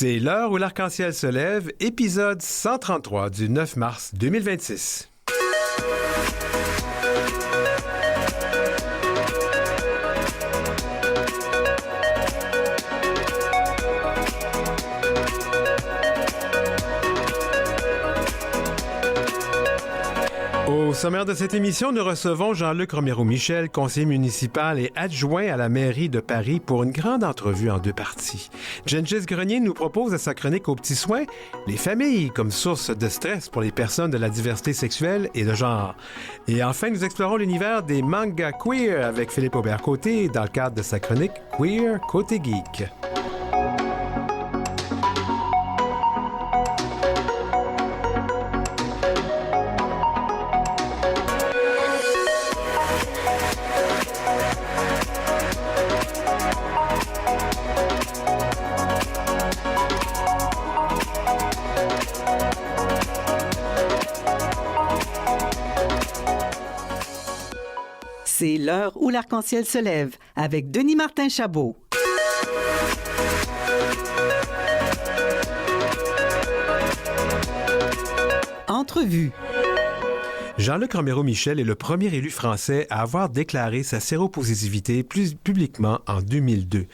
C'est l'heure où l'arc-en-ciel se lève, épisode 133 du 9 mars 2026. Au sommaire de cette émission, nous recevons Jean-Luc Romero-Michel, conseiller municipal et adjoint à la mairie de Paris pour une grande entrevue en deux parties. Gengis Grenier nous propose à sa chronique aux petits soins les familles comme source de stress pour les personnes de la diversité sexuelle et de genre. Et enfin, nous explorons l'univers des mangas queer avec Philippe Aubert-Côté dans le cadre de sa chronique Queer Côté Geek. C'est l'heure où l'arc-en-ciel se lève avec Denis Martin-Chabot. Entrevue. Jean-Luc Romero-Michel est le premier élu français à avoir déclaré sa séropositivité plus publiquement en 2002.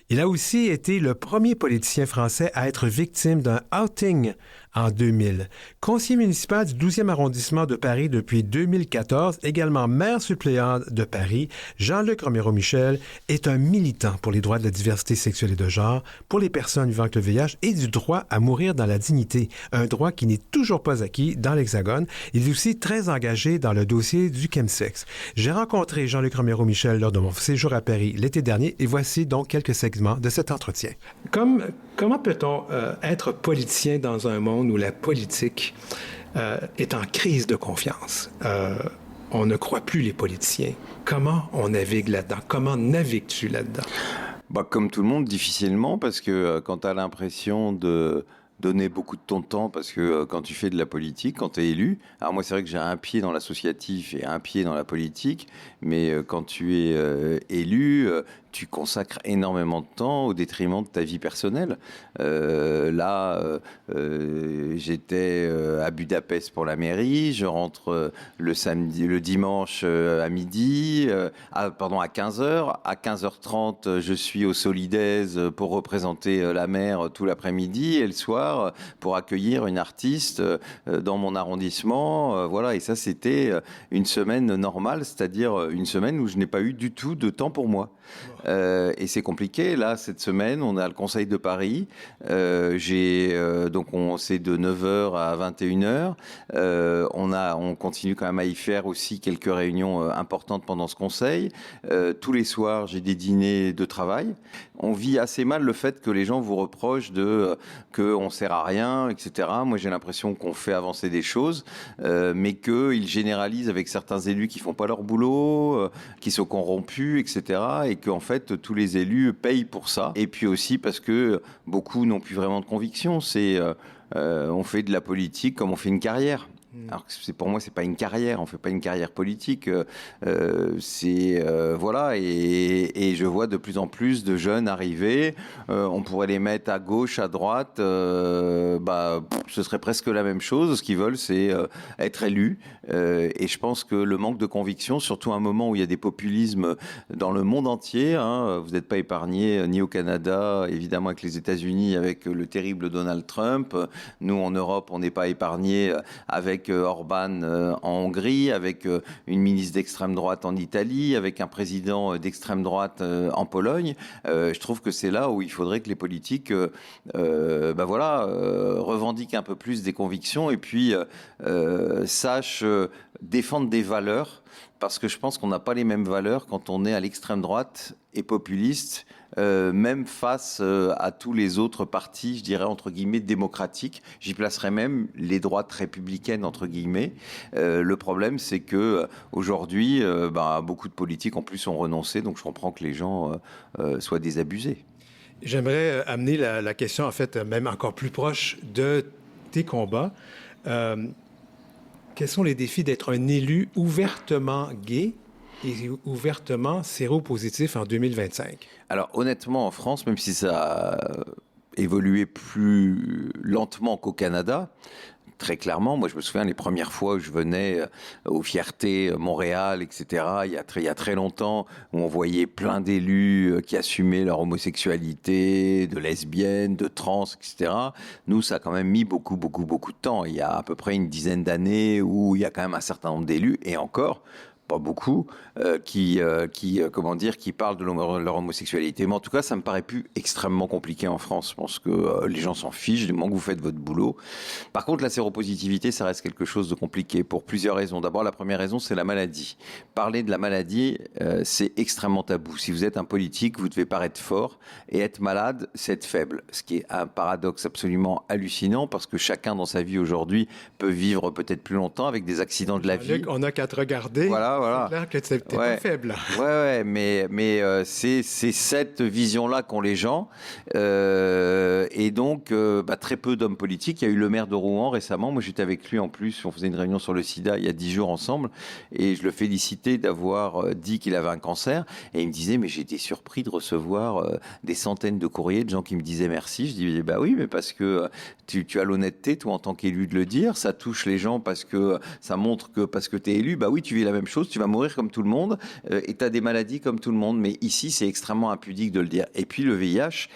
Il a aussi été le premier politicien français à être victime d'un outing en 2000. Conseiller municipal du 12e arrondissement de Paris depuis 2014, également maire suppléant de Paris, Jean-Luc Romero-Michel est un militant pour les droits de la diversité sexuelle et de genre, pour les personnes vivant avec le VIH et du droit à mourir dans la dignité, un droit qui n'est toujours pas acquis dans l'Hexagone. Il est aussi très engagé dans le dossier du chemsex. J'ai rencontré Jean-Luc Romero-Michel lors de mon séjour à Paris l'été dernier et voici donc quelques segments de cet entretien. Comment peut-on être politicien dans un monde où la politique est en crise de confiance? On ne croit plus les politiciens. Comment on navigue là-dedans? Comment navigues-tu là-dedans? Comme tout le monde, difficilement, parce que quand tu as l'impression de donner beaucoup de ton temps, parce que quand tu fais de la politique, quand tu es élu, alors moi c'est vrai que j'ai un pied dans l'associatif et un pied dans la politique, mais quand tu es élu, tu consacres énormément de temps au détriment de ta vie personnelle. J'étais à Budapest pour la mairie, je rentre le dimanche à midi, à 15h. À 15h30, je suis au Solidaise pour représenter la maire tout l'après-midi et le soir pour accueillir une artiste dans mon arrondissement. Et ça, c'était une semaine normale, c'est-à-dire une semaine où je n'ai pas eu du tout de temps pour moi. Et c'est compliqué. Là, cette semaine, on a le Conseil de Paris. Donc, c'est de 9h à 21h. On continue quand même à y faire aussi quelques réunions importantes pendant ce Conseil. Tous les soirs, j'ai des dîners de travail. On vit assez mal le fait que les gens vous reprochent qu'on ne sert à rien, etc. Moi, j'ai l'impression qu'on fait avancer des choses, mais qu'ils généralisent avec certains élus qui ne font pas leur boulot, qui sont corrompus, etc. Et qu'en fait, tous les élus payent pour ça. Et puis aussi parce que beaucoup n'ont plus vraiment de conviction. On fait de la politique comme on fait une carrière. Alors pour moi, c'est pas une carrière. On fait pas une carrière politique. Et je vois de plus en plus de jeunes arriver. On pourrait les mettre à gauche, à droite. Ce serait presque la même chose. Ce qu'ils veulent, c'est être élus. Et je pense que le manque de conviction, surtout à un moment où il y a des populismes dans le monde entier, vous n'êtes pas épargné ni au Canada, évidemment avec les États-Unis, avec le terrible Donald Trump. Nous, en Europe, on n'est pas épargné avec Orban en Hongrie, avec une ministre d'extrême droite en Italie, avec un président d'extrême droite en Pologne. Je trouve que c'est là où il faudrait que les politiques revendiquent un peu plus des convictions et puis sachent défendre des valeurs, parce que je pense qu'on n'a pas les mêmes valeurs quand on est à l'extrême droite et populiste, même face à tous les autres partis, je dirais entre guillemets démocratiques. J'y placerais même les droites républicaines entre guillemets. Le problème, c'est que aujourd'hui, beaucoup de politiques en plus ont renoncé, donc je comprends que les gens soient désabusés. J'aimerais amener la question en fait même encore plus proche de tes combats. Quels sont les défis d'être un élu ouvertement gay et ouvertement séropositif en 2025? Alors honnêtement, en France, même si ça évolué plus lentement qu'au Canada. Très clairement, moi je me souviens les premières fois où je venais aux Fiertés, Montréal, etc., il y a très longtemps, où on voyait plein d'élus qui assumaient leur homosexualité, de lesbiennes, de trans, etc. Nous, ça a quand même mis beaucoup de temps. Il y a à peu près une dizaine d'années où il y a quand même un certain nombre d'élus, et encore, pas beaucoup, qui parlent de leur homosexualité. Mais en tout cas, ça me paraît plus extrêmement compliqué en France. Je pense que les gens s'en fichent du moment que vous faites votre boulot. Par contre, la séropositivité, ça reste quelque chose de compliqué pour plusieurs raisons. D'abord, la première raison, c'est la maladie. Parler de la maladie, c'est extrêmement tabou. Si vous êtes un politique, vous devez paraître fort, et être malade, c'est être faible. Ce qui est un paradoxe absolument hallucinant, parce que chacun dans sa vie aujourd'hui peut vivre peut-être plus longtemps avec des accidents de la vie. On n'a qu'à te regarder. Voilà. C'est clair que t'es pas faible. Ouais, mais c'est cette vision-là qu'ont les gens. Et donc, très peu d'hommes politiques. Il y a eu le maire de Rouen récemment. Moi, j'étais avec lui en plus. On faisait une réunion sur le sida il y a 10 jours ensemble. Et je le félicitais d'avoir dit qu'il avait un cancer. Et il me disait, mais j'ai été surpris de recevoir des centaines de courriers de gens qui me disaient merci. Je dis, bah oui, mais parce que tu as l'honnêteté, toi, en tant qu'élu, de le dire. Ça touche les gens parce que ça montre que parce que tu es élu, bah oui, tu vis la même chose. Tu vas mourir comme tout le monde et tu as des maladies comme tout le monde. Mais ici, c'est extrêmement impudique de le dire. Et puis le VIH,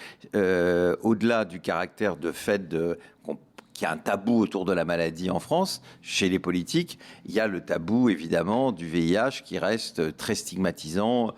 au-delà du caractère de fait qu'il y a un tabou autour de la maladie en France, chez les politiques, il y a le tabou, évidemment, du VIH qui reste très stigmatisant,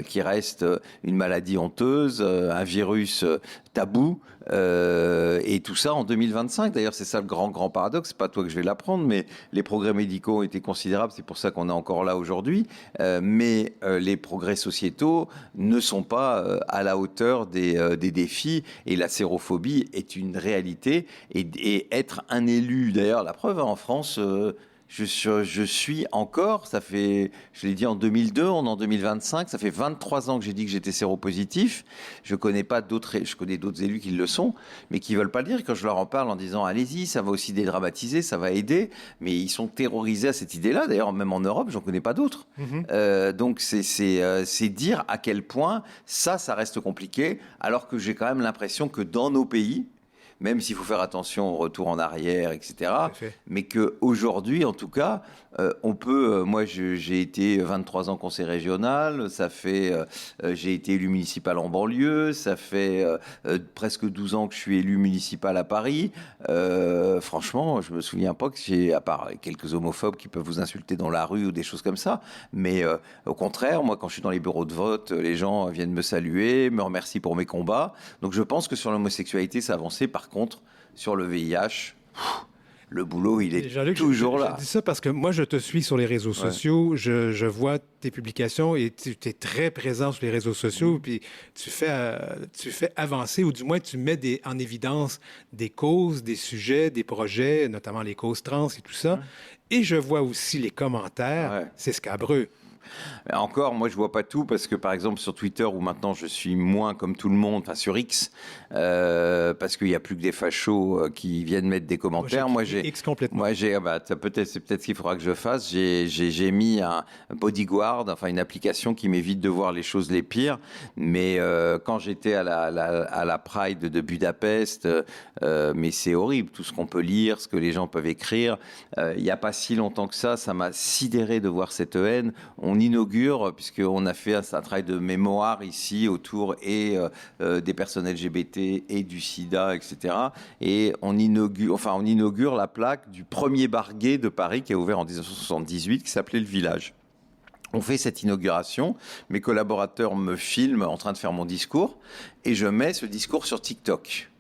qui reste une maladie honteuse, un virus tabou, et tout ça en 2025. D'ailleurs, c'est ça le grand paradoxe. C'est pas toi que je vais l'apprendre, mais les progrès médicaux ont été considérables. C'est pour ça qu'on est encore là aujourd'hui. Mais les progrès sociétaux ne sont pas à la hauteur des défis. Et la sérophobie est une réalité. Et être un élu, d'ailleurs, la preuve, en France, je suis encore, ça fait, je l'ai dit en 2002, on est en 2025, ça fait 23 ans que j'ai dit que j'étais séropositif. Je connais d'autres élus qui le sont, mais qui veulent pas le dire. Quand je leur en parle en disant allez-y, ça va aussi dédramatiser, ça va aider, mais ils sont terrorisés à cette idée-là. D'ailleurs, même en Europe, j'en connais pas d'autres. Donc c'est dire à quel point ça reste compliqué, alors que j'ai quand même l'impression que dans nos pays, même s'il faut faire attention au retour en arrière, etc. Mais qu'aujourd'hui, en tout cas, on peut... moi, j'ai été 23 ans conseiller régional, j'ai été élu municipal en banlieue, ça fait presque 12 ans que je suis élu municipal à Paris. Franchement, je me souviens pas que à part quelques homophobes qui peuvent vous insulter dans la rue ou des choses comme ça, mais au contraire, moi, quand je suis dans les bureaux de vote, les gens viennent me saluer, me remercient pour mes combats. Donc je pense que sur l'homosexualité, ça a avancé. Par contre, sur le VIH, le boulot, il est Jean-Luc, toujours là. Je dis ça parce que moi, je te suis sur les réseaux sociaux, je vois tes publications et tu es très présent sur les réseaux sociaux, puis tu fais avancer, ou du moins tu mets en évidence des causes, des sujets, des projets, notamment les causes trans et tout ça. Et je vois aussi les commentaires, c'est scabreux. Encore, moi, je vois pas tout parce que, par exemple, sur Twitter, où maintenant je suis moins comme tout le monde, enfin sur X, parce qu'il y a plus que des fachos qui viennent mettre des commentaires. Moi, j'ai X complètement. Moi, c'est peut-être ce qu'il faudra que je fasse. J'ai mis un bodyguard, enfin une application qui m'évite de voir les choses les pires. Mais quand j'étais à la Pride de Budapest, mais c'est horrible, tout ce qu'on peut lire, ce que les gens peuvent écrire. Il y a pas si longtemps que ça m'a sidéré de voir cette haine. On inaugure, puisqu'on a fait un travail de mémoire ici autour des personnes LGBT et du sida, etc. Et on inaugure la plaque du premier bar gay de Paris qui a ouvert en 1978, qui s'appelait Le Village. On fait cette inauguration, mes collaborateurs me filment en train de faire mon discours, et je mets ce discours sur TikTok.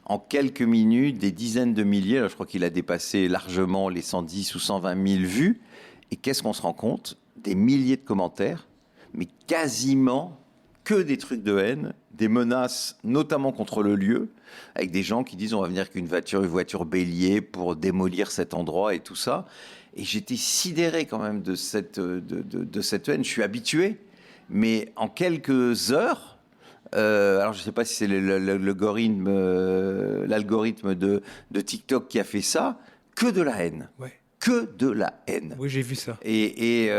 En quelques minutes, des dizaines de milliers, là, je crois qu'il a dépassé largement les 110 ou 120 000 vues. Et qu'est-ce qu'on se rend compte? Des milliers de commentaires, mais quasiment que des trucs de haine, des menaces, notamment contre le lieu, avec des gens qui disent on va venir avec une voiture bélier pour démolir cet endroit et tout ça. Et j'étais sidéré quand même de cette haine. Je suis habitué, mais en quelques heures, alors je ne sais pas si c'est l'algorithme de TikTok qui a fait ça, que de la haine. Ouais. que de la haine. Oui, j'ai vu ça. Et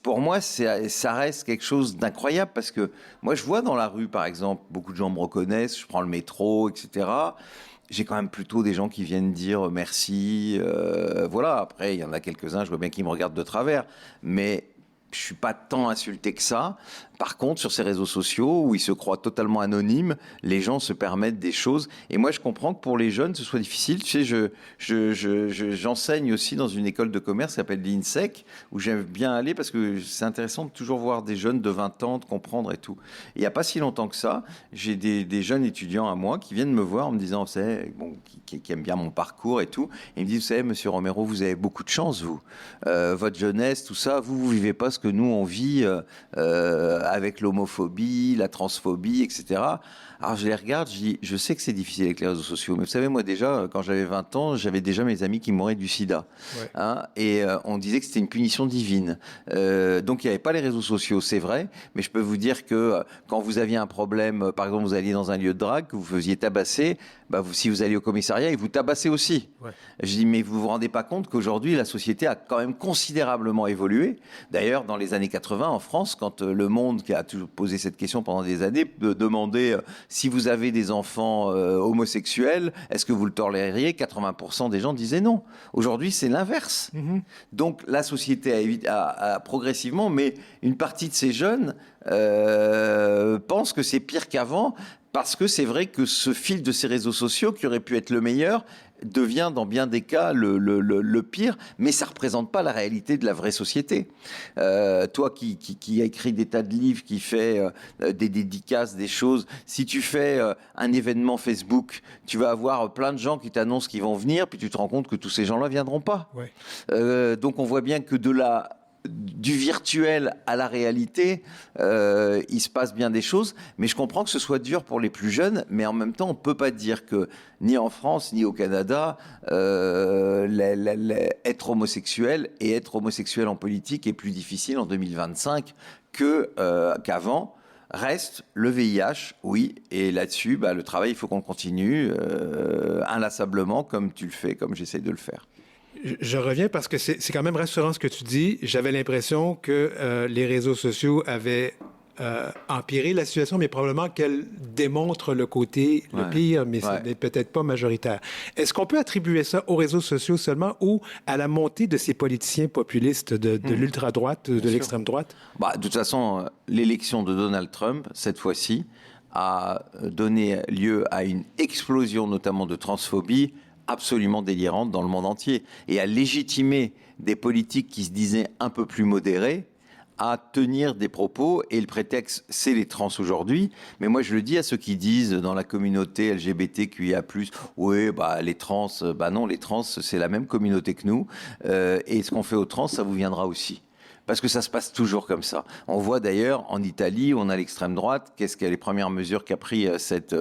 pour moi, ça reste quelque chose d'incroyable parce que moi, je vois dans la rue, par exemple, beaucoup de gens me reconnaissent, je prends le métro, etc. J'ai quand même plutôt des gens qui viennent dire merci. Voilà, après, il y en a quelques-uns, je vois bien qu'ils me regardent de travers. Mais je ne suis pas tant insulté que ça. Par contre, sur ces réseaux sociaux, où ils se croient totalement anonymes, les gens se permettent des choses. Et moi, je comprends que pour les jeunes, ce soit difficile. Tu sais, j'enseigne aussi dans une école de commerce qui s'appelle l'INSEC, où j'aime bien aller parce que c'est intéressant de toujours voir des jeunes de 20 ans, de comprendre et tout. Et il n'y a pas si longtemps que ça, j'ai des jeunes étudiants à moi qui viennent me voir en me disant, vous savez, bon, qui aiment bien mon parcours et tout. Et ils me disent, vous savez, monsieur Romero, vous avez beaucoup de chance, vous. Votre jeunesse, tout ça, vous vivez pas ce que nous, on vit avec l'homophobie, la transphobie, etc. Alors je les regarde, je dis, je sais que c'est difficile avec les réseaux sociaux, mais vous savez, moi déjà, quand j'avais 20 ans, j'avais déjà mes amis qui mouraient du sida. Ouais. Hein, et on disait que c'était une punition divine. Donc il n'y avait pas les réseaux sociaux, c'est vrai, mais je peux vous dire que quand vous aviez un problème, par exemple, vous alliez dans un lieu de drague, que vous faisiez tabasser, bah si vous alliez au commissariat, ils vous tabassaient aussi. Ouais. Je dis, mais vous vous rendez pas compte qu'aujourd'hui, la société a quand même considérablement évolué. D'ailleurs, dans les années 80, en France, quand Le Monde, qui a toujours posé cette question pendant des années, demandait si vous avez des enfants homosexuels, est-ce que vous le toléreriez ? 80% des gens disaient non. Aujourd'hui, c'est l'inverse. Mm-hmm. Donc, la société a progressivement, mais une partie de ces jeunes pensent que c'est pire qu'avant, parce que c'est vrai que ce fil de ces réseaux sociaux, qui aurait pu être le meilleur, devient dans bien des cas le pire, mais ça ne représente pas la réalité de la vraie société. Toi qui a écrit des tas de livres, qui fait des dédicaces, des choses, si tu fais un événement Facebook, tu vas avoir plein de gens qui t'annoncent qu'ils vont venir, puis tu te rends compte que tous ces gens-là ne viendront pas. Ouais. Donc on voit bien que du virtuel à la réalité, il se passe bien des choses, mais je comprends que ce soit dur pour les plus jeunes, mais en même temps, on ne peut pas dire que ni en France, ni au Canada, être homosexuel et être homosexuel en politique est plus difficile en 2025 qu'avant. Reste le VIH, oui, et là-dessus, le travail, il faut qu'on continue inlassablement, comme tu le fais, comme j'essaie de le faire. Je reviens parce que c'est quand même rassurant ce que tu dis. J'avais l'impression que les réseaux sociaux avaient empiré la situation, mais probablement qu'elle démontre le côté le pire, mais ce n'est peut-être pas majoritaire. Est-ce qu'on peut attribuer ça aux réseaux sociaux seulement ou à la montée de ces politiciens populistes de l'ultra-droite, de l'extrême droite? De toute façon, l'élection de Donald Trump, cette fois-ci, a donné lieu à une explosion, notamment de transphobie, absolument délirante dans le monde entier, et à légitimer des politiques qui se disaient un peu plus modérés à tenir des propos, et le prétexte, c'est les trans aujourd'hui. Mais moi, je le dis à ceux qui disent dans la communauté LGBTQIA+, oui, les trans, non, les trans, c'est la même communauté que nous, et ce qu'on fait aux trans, ça vous viendra aussi. Parce que ça se passe toujours comme ça. On voit d'ailleurs en Italie, où on a l'extrême droite, qu'est-ce qu'est les premières mesures qu'a pris cette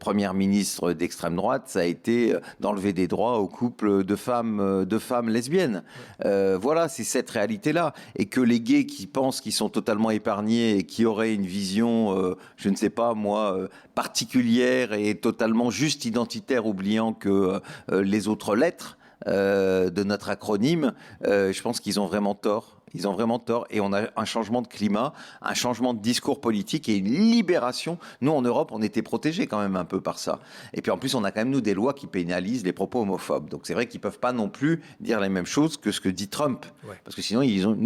première ministre d'extrême droite, ça a été d'enlever des droits aux couples de femmes lesbiennes. Voilà, c'est cette réalité-là. Et que les gays qui pensent qu'ils sont totalement épargnés et qui auraient une vision, je ne sais pas moi, particulière et totalement juste identitaire, oubliant que les autres lettres de notre acronyme, je pense qu'ils ont vraiment tort. Ils ont vraiment tort, et on a un changement de climat, un changement de discours politique et une libération. Nous, en Europe, on était protégés quand même un peu par ça. Et puis en plus, on a quand même, nous, des lois qui pénalisent les propos homophobes. Donc c'est vrai qu'ils ne peuvent pas non plus dire les mêmes choses que ce que dit Trump. Ouais. Parce que sinon,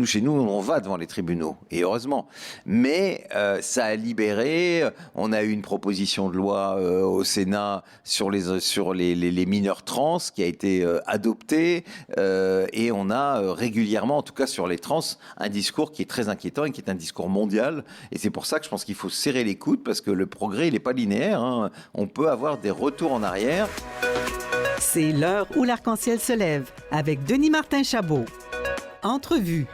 chez nous, on va devant les tribunaux, et heureusement. Mais ça a libéré. On a eu une proposition de loi au Sénat sur les mineurs trans qui a été adoptée. Et on a régulièrement, en tout cas sur les trans, un discours qui est très inquiétant et qui est un discours mondial. Et c'est pour ça que je pense qu'il faut serrer les coudes, parce que le progrès, il n'est pas linéaire. Hein. On peut avoir des retours en arrière. C'est l'heure où l'arc-en-ciel se lève avec Denis Martin-Chabot. Entrevue.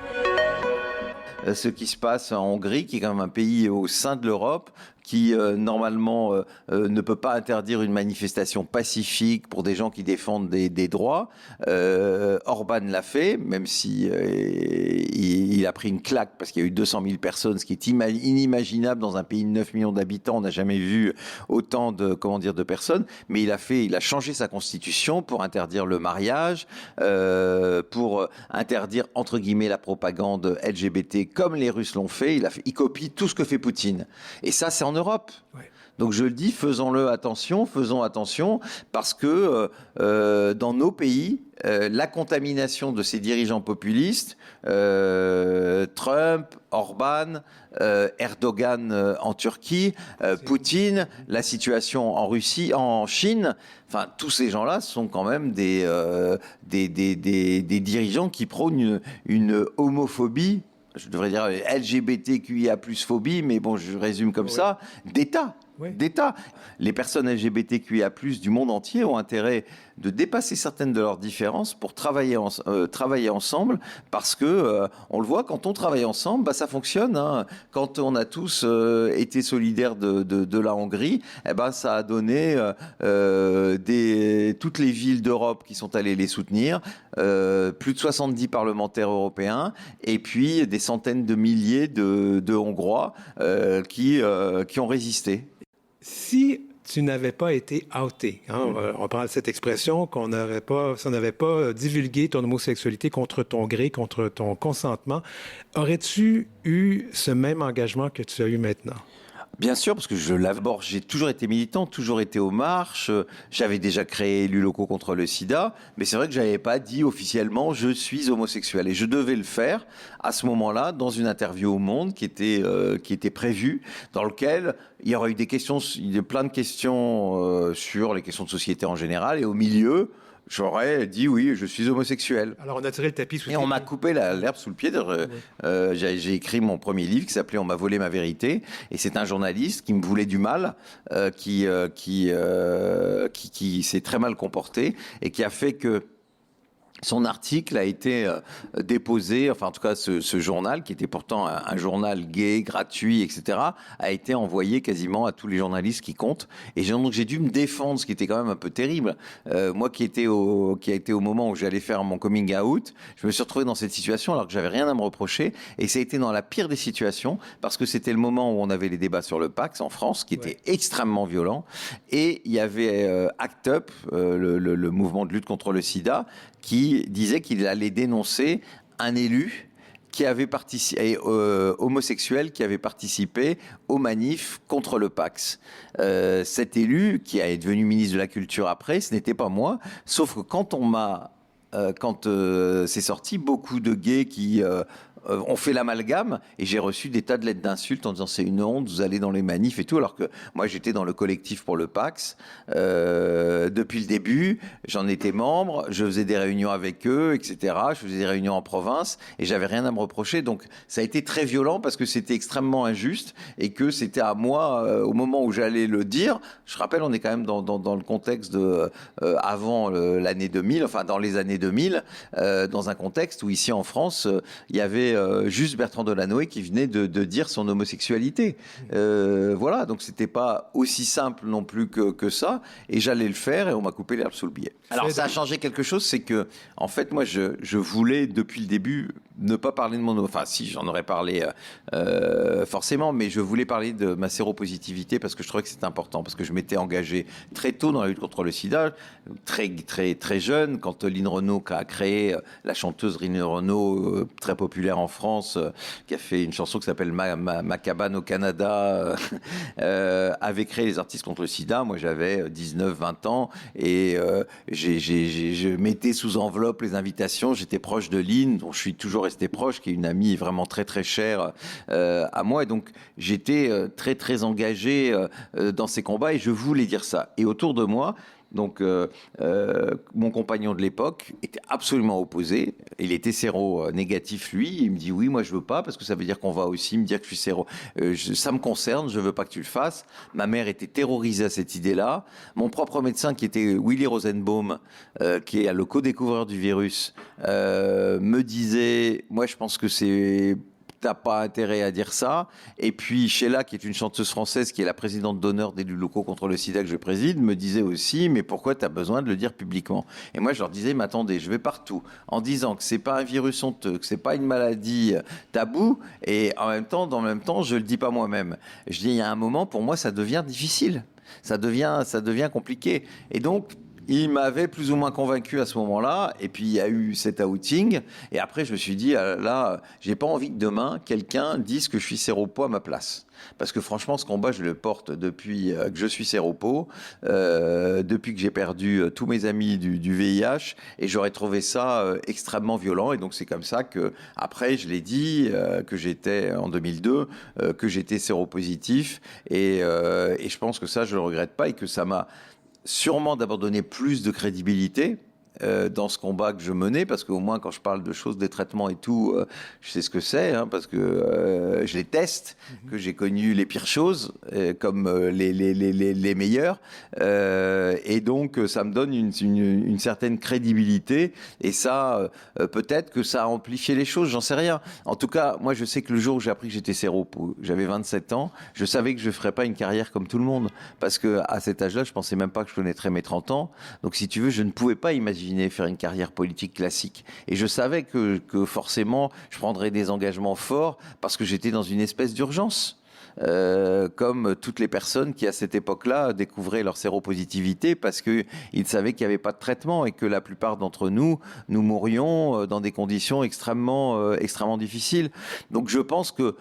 Ce qui se passe en Hongrie, qui est quand même un pays au sein de l'Europe, qui normalement ne peut pas interdire une manifestation pacifique pour des gens qui défendent des droits. Orban l'a fait, même si il a pris une claque parce qu'il y a eu 200 000 personnes, ce qui est inimaginable dans un pays de 9 millions d'habitants. On n'a jamais vu autant de personnes, mais il a changé sa constitution pour interdire le mariage, pour interdire entre guillemets la propagande LGBT comme les Russes l'ont fait. Il copie tout ce que fait Poutine. Et ça, c'est en Europe. Ouais. Donc je le dis, faisons attention, parce que dans nos pays, la contamination de ces dirigeants populistes, Trump, Orban, Erdogan en Turquie, Poutine, la situation en Russie, en Chine, enfin tous ces gens-là sont quand même des dirigeants qui prônent une homophobie. Je devrais dire LGBTQIA+ phobie, mais bon, je résume comme ça, d'État. D'État. Les personnes LGBTQIA+ du monde entier ont intérêt de dépasser certaines de leurs différences pour travailler ensemble, parce que on le voit, quand on travaille ensemble, bah, ça fonctionne. Hein. Quand on a tous été solidaires de la Hongrie, ça a donné toutes les villes d'Europe qui sont allées les soutenir, plus de 70 parlementaires européens, et puis des centaines de milliers de Hongrois qui ont résisté. Si tu n'avais pas été outé, on parle de cette expression si on n'avait pas divulgué ton homosexualité contre ton gré, contre ton consentement, aurais-tu eu ce même engagement que tu as eu maintenant? Bien sûr, parce que j'ai toujours été militant, toujours été aux marches, j'avais déjà créé élus locaux contre le sida, mais c'est vrai que j'avais pas dit officiellement je suis homosexuel, et je devais le faire à ce moment-là dans une interview au Monde qui était prévue, dans lequel il y aurait eu plein de questions sur les questions de société en général, et au milieu, j'aurais dit oui, je suis homosexuel. Alors on a tiré le tapis sous le pied. Et on m'a coupé l'herbe sous le pied. J'ai écrit mon premier livre qui s'appelait On m'a volé ma vérité. Et c'est un journaliste qui me voulait du mal, qui s'est très mal comporté et qui a fait que son article a été déposé, enfin en tout cas ce journal, qui était pourtant un journal gay, gratuit, etc., a été envoyé quasiment à tous les journalistes qui comptent. Et donc j'ai dû me défendre, ce qui était quand même un peu terrible. Moi qui a été au moment où j'allais faire mon coming out, je me suis retrouvé dans cette situation alors que j'avais rien à me reprocher. Et ça a été dans la pire des situations, parce que c'était le moment où on avait les débats sur le Pacs en France, qui était extrêmement violent. Et il y avait ACT UP, le mouvement de lutte contre le sida, qui disait qu'il allait dénoncer un élu qui avait participé, homosexuel qui avait participé aux manifs contre le Pacs. Cet élu, qui est devenu ministre de la Culture après, ce n'était pas moi, sauf que quand c'est sorti, beaucoup de gays qui ont fait l'amalgame, et j'ai reçu des tas de lettres d'insultes en disant c'est une honte, vous allez dans les manifs et tout, alors que moi j'étais dans le collectif pour le Pacs depuis le début, j'en étais membre, je faisais des réunions avec eux, etc. Je faisais des réunions en province et j'avais rien à me reprocher, donc ça a été très violent parce que c'était extrêmement injuste et que c'était à moi, au moment où j'allais le dire, je rappelle, on est quand même dans le contexte de avant l'année 2000, enfin dans les années 2000, dans un contexte où ici en France, il y avait juste Bertrand Delanoë qui venait de dire son homosexualité. Voilà, donc c'était pas aussi simple non plus que ça, et j'allais le faire et on m'a coupé l'herbe sous le pied. Alors ça a changé quelque chose, c'est que en fait moi je voulais depuis le début ne pas parler de mon... Enfin si, j'en aurais parlé forcément, mais je voulais parler de ma séropositivité parce que je trouvais que c'était important, parce que je m'étais engagé très tôt dans la lutte contre le sida, très, très, très jeune, quand Lynn Renaud a créé, la chanteuse Lynn Renaud, très populaire en France, qui a fait une chanson qui s'appelle Ma cabane au Canada, avait créé les artistes contre le sida. Moi j'avais 19-20 ans et je mettais sous enveloppe les invitations. J'étais proche de Lynn, dont je suis toujours resté proche, qui est une amie vraiment très très chère à moi, et donc j'étais très très engagé dans ces combats et je voulais dire ça. Et autour de moi, donc mon compagnon de l'époque était absolument opposé. Il était séro-négatif lui. Il me dit oui, moi je veux pas parce que ça veut dire qu'on va aussi me dire que je suis séro. Ça me concerne, je veux pas que tu le fasses. Ma mère était terrorisée à cette idée-là. Mon propre médecin qui était Willy Rosenbaum, qui est le co-découvreur du virus, me disait moi je pense que c'est t'as pas intérêt à dire ça. Et puis Sheila, qui est une chanteuse française, qui est la présidente d'honneur d'élus locaux contre le sida que je préside, me disait aussi, mais pourquoi tu as besoin de le dire publiquement? Et moi, je leur disais, mais attendez, je vais partout en disant que c'est pas un virus honteux, que c'est pas une maladie taboue, et en même temps, je le dis pas moi-même. Je dis, il y a un moment, pour moi, ça devient difficile. Ça devient compliqué. Et donc, il m'avait plus ou moins convaincu à ce moment-là, et puis il y a eu cet outing, et après je me suis dit, ah là, j'ai pas envie que demain, quelqu'un dise que je suis séropo à ma place. Parce que franchement, ce combat, je le porte depuis que je suis séropo, depuis que j'ai perdu tous mes amis du VIH, et j'aurais trouvé ça extrêmement violent, et donc c'est comme ça que, après, je l'ai dit, que j'étais, en 2002, que j'étais séropositif, et je pense que ça, je le regrette pas, et que ça m'a sûrement d'abord donner plus de crédibilité dans ce combat que je menais, parce qu'au moins quand je parle de choses, des traitements et tout, je sais ce que c'est, hein, parce que je les teste, que j'ai connu les pires choses comme les meilleures, et donc ça me donne une certaine crédibilité, et ça, peut-être que ça a amplifié les choses, j'en sais rien. En tout cas, moi je sais que le jour où j'ai appris que j'étais séropo, j'avais 27 ans, je savais que je ne ferais pas une carrière comme tout le monde, parce qu'à cet âge-là, je pensais même pas que je connaîtrais mes 30 ans, donc si tu veux, je ne pouvais pas imaginer faire une carrière politique classique. Et je savais que forcément, je prendrais des engagements forts parce que j'étais dans une espèce d'urgence. Comme toutes les personnes qui, à cette époque-là, découvraient leur séropositivité parce qu'ils savaient qu'il n'y avait pas de traitement et que la plupart d'entre nous mourions dans des conditions extrêmement difficiles. Donc je pense que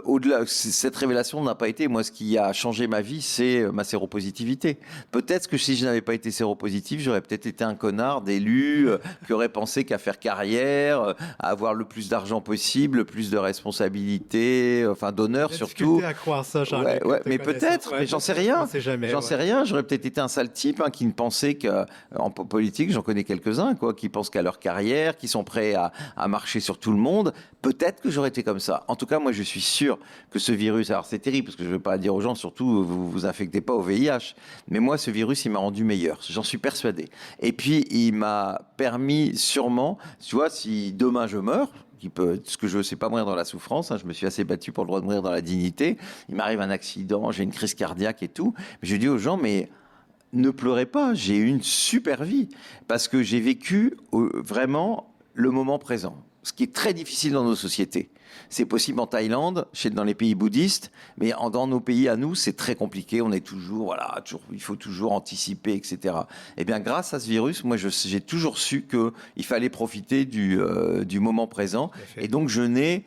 au-delà, cette révélation n'a pas été, moi, ce qui a changé ma vie, c'est ma séropositivité. Peut-être que si je n'avais pas été séropositif, j'aurais peut-être été un connard d'élu qui aurait pensé qu'à faire carrière, à avoir le plus d'argent possible, le plus de responsabilités, enfin d'honneur surtout. J'ai à croire ça, Charles. Ouais, mais peut-être, mais j'en sais rien. J'en sais rien. J'aurais peut-être été un sale type qui ne pensait qu'en politique, j'en connais quelques-uns, qui pensent qu'à leur carrière, qui sont prêts à marcher sur tout le monde. Peut-être que j'aurais été comme ça. En tout cas, moi, je suis sûr que ce virus, alors c'est terrible parce que je ne veux pas dire aux gens, surtout vous infectez pas au VIH, mais moi ce virus il m'a rendu meilleur, j'en suis persuadé. Et puis il m'a permis sûrement, tu vois, si demain je meurs, ce que je veux, c'est pas mourir dans la souffrance, je me suis assez battu pour le droit de mourir dans la dignité, il m'arrive un accident, j'ai une crise cardiaque et tout, mais je dis aux gens, mais ne pleurez pas, j'ai eu une super vie, parce que j'ai vécu vraiment le moment présent, ce qui est très difficile dans nos sociétés. C'est possible en Thaïlande, dans les pays bouddhistes, mais dans nos pays à nous, c'est très compliqué. On est toujours, il faut toujours anticiper, etc. Eh bien, grâce à ce virus, moi, j'ai toujours su qu'il fallait profiter du moment présent. Et donc, je n'ai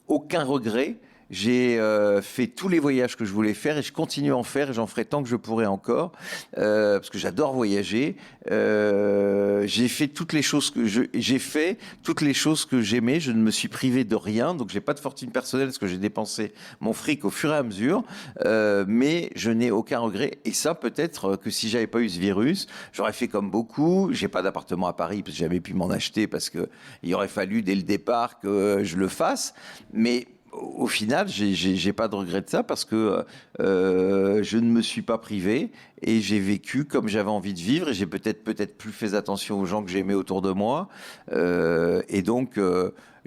aucun regret. J'ai fait tous les voyages que je voulais faire et je continue à en faire et j'en ferai tant que je pourrai encore parce que j'adore voyager. J'ai fait toutes les choses que j'aimais. Je ne me suis privé de rien, donc j'ai pas de fortune personnelle parce que j'ai dépensé mon fric au fur et à mesure. Mais je n'ai aucun regret. Et ça, peut-être que si j'avais pas eu ce virus, j'aurais fait comme beaucoup. J'ai pas d'appartement à Paris parce que j'avais pu m'en acheter parce que il aurait fallu dès le départ que je le fasse. Mais au final, j'ai pas de regret de ça parce que je ne me suis pas privé et j'ai vécu comme j'avais envie de vivre et j'ai peut-être plus fait attention aux gens que j'aimais autour de moi et donc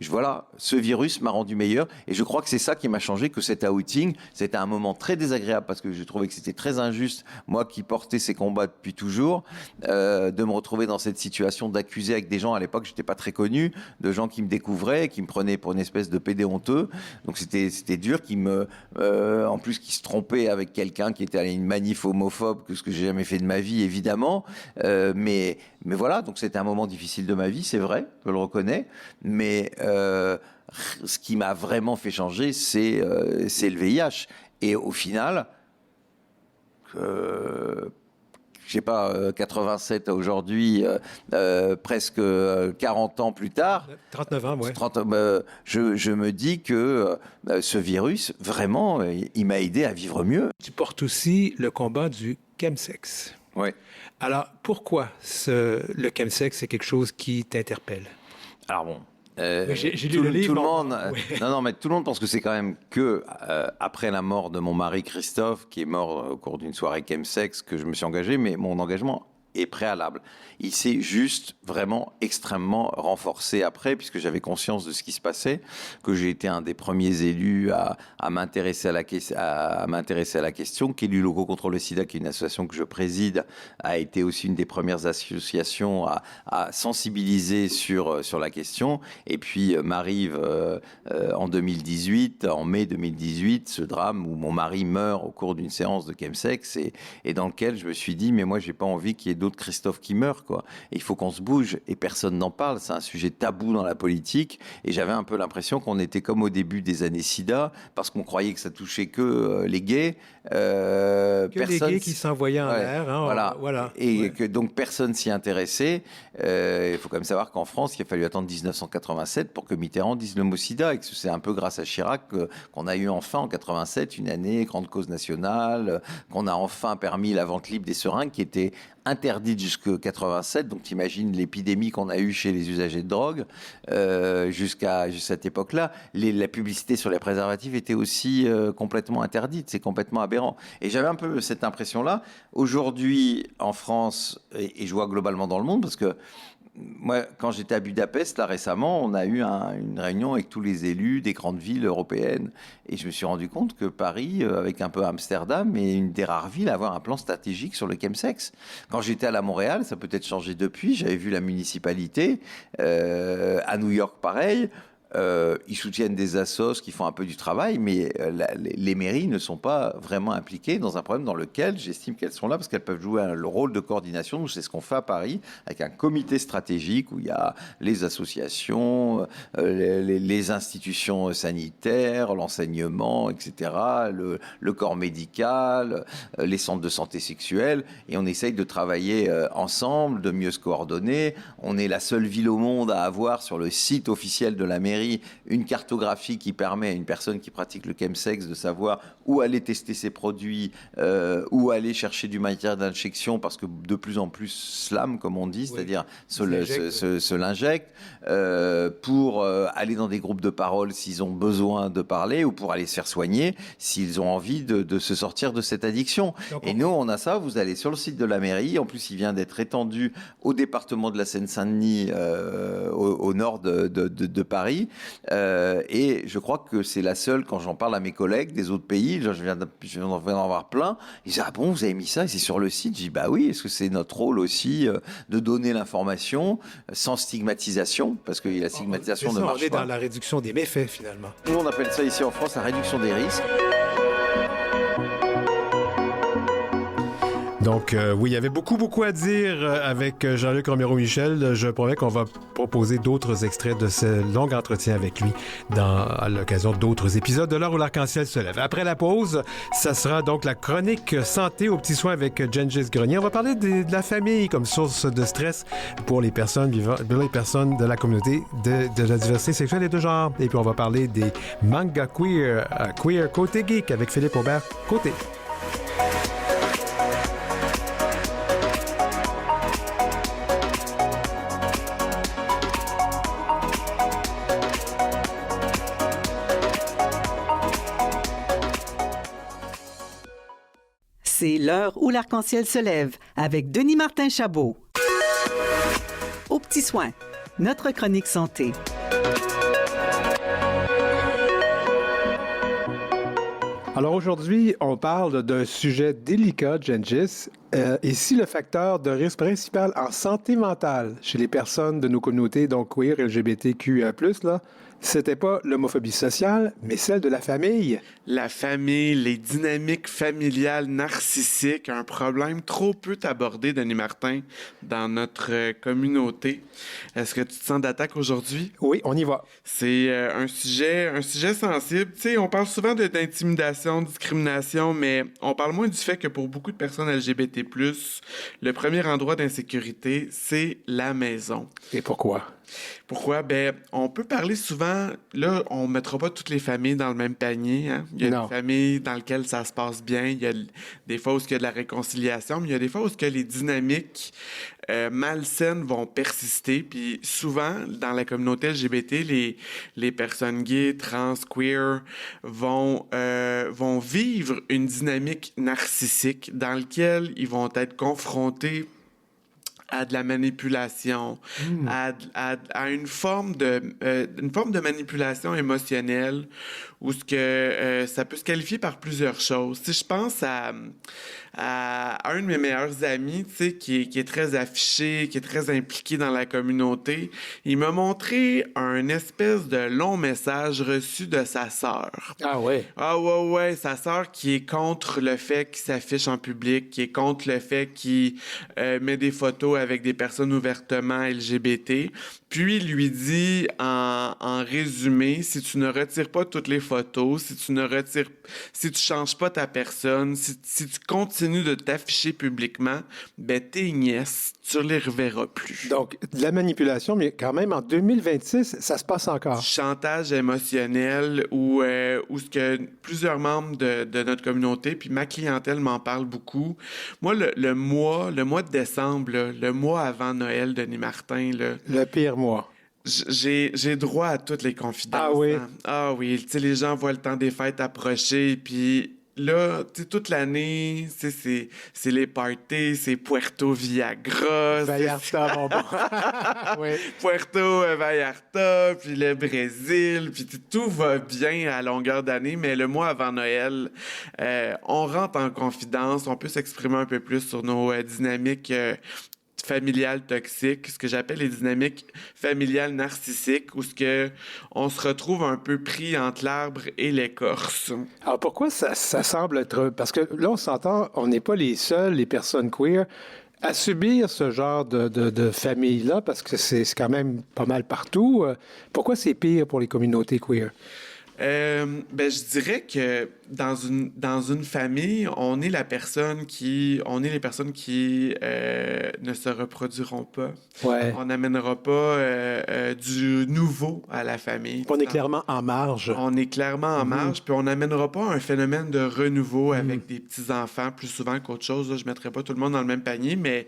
voilà, ce virus m'a rendu meilleur et je crois que c'est ça qui m'a changé, que cet outing, c'était un moment très désagréable parce que je trouvais que c'était très injuste, moi qui portais ces combats depuis toujours, de me retrouver dans cette situation d'accuser avec des gens, à l'époque j'étais pas très connu, de gens qui me découvraient, qui me prenaient pour une espèce de pédé honteux, donc c'était dur, en plus qui se trompaient avec quelqu'un qui était à une manif homophobe, que ce que j'ai jamais fait de ma vie évidemment, mais voilà, donc c'était un moment difficile de ma vie, c'est vrai, je le reconnais, mais ce qui m'a vraiment fait changer, c'est le VIH. Et au final, je sais pas, 87 aujourd'hui, presque 40 ans plus tard. 39 ans, ouais. Je me dis que ce virus, vraiment, il m'a aidé à vivre mieux. Tu portes aussi le combat du chemsex. Oui. Alors, pourquoi le chemsex, c'est quelque chose qui t'interpelle? Alors bon. J'ai lu le livre. Tout le monde, non, mais tout le monde pense que c'est quand même que après la mort de mon mari Christophe, qui est mort au cours d'une soirée chemsex, que je me suis engagé, mais mon engagement est préalable. Il s'est juste vraiment extrêmement renforcé après, puisque j'avais conscience de ce qui se passait, que j'ai été un des premiers élus à m'intéresser à la question, qu'Élus locaux contre le sida, qui est une association que je préside, a été aussi une des premières associations à sensibiliser sur la question. Et puis m'arrive en mai 2018, ce drame où mon mari meurt au cours d'une séance de chemsex et dans lequel je me suis dit, mais moi j'ai pas envie qu'il y ait d'autres Christophe qui meurent, quoi. Et il faut qu'on se bouge et personne n'en parle. C'est un sujet tabou dans la politique et j'avais un peu l'impression qu'on était comme au début des années SIDA parce qu'on croyait que ça touchait que les gays. Que les gays qui s'envoyaient en l'air. Hein, voilà. Et que donc personne s'y intéressait. Il faut quand même savoir qu'en France, il a fallu attendre 1987 pour que Mitterrand dise le mot sida et que c'est un peu grâce à Chirac qu'on a eu enfin en 87 une année grande cause nationale, qu'on a enfin permis la vente libre des seringues qui était interdite jusqu'en 87. Donc t'imagines l'épidémie qu'on a eue chez les usagers de drogue jusqu'à cette époque-là. La publicité sur les préservatifs était aussi complètement interdite. C'est complètement aberrant. Et j'avais un peu cette impression-là. Aujourd'hui, en France, et je vois globalement dans le monde, parce que moi, quand j'étais à Budapest, là récemment, on a eu une réunion avec tous les élus des grandes villes européennes. Et je me suis rendu compte que Paris, avec un peu Amsterdam, est une des rares villes à avoir un plan stratégique sur le chemsex. Quand j'étais à Montréal, ça a peut-être changé depuis, j'avais vu la municipalité. À New York, pareil. Ils soutiennent des assos qui font un peu du travail, mais les mairies ne sont pas vraiment impliquées dans un problème dans lequel j'estime qu'elles sont là parce qu'elles peuvent jouer le rôle de coordination. Nous, c'est ce qu'on fait à Paris avec un comité stratégique où il y a les associations, les institutions sanitaires, l'enseignement, etc., le corps médical, les centres de santé sexuelle, et on essaye de travailler ensemble, de mieux se coordonner. On est la seule ville au monde à avoir sur le site officiel de la mairie une cartographie qui permet à une personne qui pratique le chemsex de savoir où aller tester ses produits, où aller chercher du matériel d'injection, parce que de plus en plus slam, comme on dit, c'est-à-dire se l'injectent, pour aller dans des groupes de parole s'ils ont besoin de parler, ou pour aller se faire soigner s'ils ont envie de se sortir de cette addiction. Et nous, on a ça, vous allez sur le site de la mairie, en plus il vient d'être étendu au département de la Seine-Saint-Denis, au nord de Paris. Et je crois que c'est la seule, quand j'en parle à mes collègues des autres pays, je viens d'en avoir plein, ils disent « Ah bon, vous avez mis ça et c'est sur le site ?» Je dis « Bah oui, est-ce que c'est notre rôle aussi de donner l'information sans stigmatisation ?» Parce que la stigmatisation ne marche pas. On est dans la réduction des méfaits, finalement. Nous, on appelle ça ici en France la réduction des risques. Donc, oui, il y avait beaucoup à dire avec Jean-Luc Romero-Michel. Je promets qu'on va proposer d'autres extraits de ce long entretien avec lui à l'occasion d'autres épisodes de l'heure où l'arc-en-ciel se lève. Après la pause, ça sera donc la chronique santé aux petits soins avec Gengis Grenier. On va parler de la famille comme source de stress pour les personnes de la communauté de la diversité sexuelle et de genre. Et puis, on va parler des mangas queer côté geek avec Philippe Aubert côté. C'est l'heure où l'arc-en-ciel se lève avec Denis Martin Chabot. Aux petits soins, notre chronique santé. Alors aujourd'hui, on parle d'un sujet délicat, Gengis. Et si le facteur de risque principal en santé mentale chez les personnes de nos communautés, donc queer, LGBTQIA+, là, c'était pas l'homophobie sociale, mais celle de la famille. La famille, les dynamiques familiales narcissiques, un problème trop peu abordé, Denis Martin, dans notre communauté. Est-ce que tu te sens d'attaque aujourd'hui? Oui, on y va. C'est un sujet sensible. Tu sais, on parle souvent d'intimidation, de discrimination, mais on parle moins du fait que pour beaucoup de personnes LGBT+, le premier endroit d'insécurité, c'est la maison. Et pourquoi? Pourquoi? Ben, on peut parler souvent, là, on mettra pas toutes les familles dans le même panier, hein? Il y a des familles dans lesquelles ça se passe bien, il y a des fois où il y a de la réconciliation, mais il y a des fois où les dynamiques malsaines vont persister, puis souvent, dans la communauté LGBT, les personnes gays, trans, queer vont vivre une dynamique narcissique dans laquelle ils vont être confrontés à de la manipulation, à une forme de manipulation émotionnelle où ça peut se qualifier par plusieurs choses. Si je pense à un de mes meilleurs amis, tu sais, qui est très affiché, qui est très impliqué dans la communauté, il m'a montré un espèce de long message reçu de sa sœur. Ah ouais? Ah ouais, sa sœur qui est contre le fait qu'il s'affiche en public, qui est contre le fait qu'il met des photos avec des personnes ouvertement LGBT, puis lui dit en résumé, si tu ne retires pas toutes les photos, si tu changes pas ta personne, si tu continues de t'afficher publiquement, ben tes nièces, tu les reverras plus. Donc, de la manipulation, mais quand même, en 2026, ça se passe encore. Chantage émotionnel où ce que plusieurs membres de notre communauté, puis ma clientèle m'en parle beaucoup. Moi, le mois de décembre, là, le mois avant Noël, Denis Martin, là, le pire mois. J'ai droit à toutes les confidences. Ah oui? Hein? Ah oui, tu sais, les gens voient le temps des fêtes approcher, puis là, tu sais, toute l'année, c'est les parties, c'est Puerto Viagra. Vallarta, mon bon. Oui. Puerto Vallarta, puis le Brésil, puis tout va bien à longueur d'année, mais le mois avant Noël, on rentre en confidence, on peut s'exprimer un peu plus sur nos dynamiques familiales toxiques, ce que j'appelle les dynamiques familiales narcissiques, où on se retrouve un peu pris entre l'arbre et l'écorce. Alors pourquoi ça semble être... Parce que là, on s'entend, on n'est pas les seuls, les personnes queer, à subir ce genre de famille-là, parce que c'est quand même pas mal partout. Pourquoi c'est pire pour les communautés queer? Je dirais que dans une famille, on est les personnes qui ne se reproduiront pas. Ouais. On n'amènera pas du nouveau à la famille. On est clairement en marge. On est clairement en marge, puis on n'amènera pas un phénomène de renouveau avec des petits-enfants plus souvent qu'autre chose. Là, je ne mettrai pas tout le monde dans le même panier, mais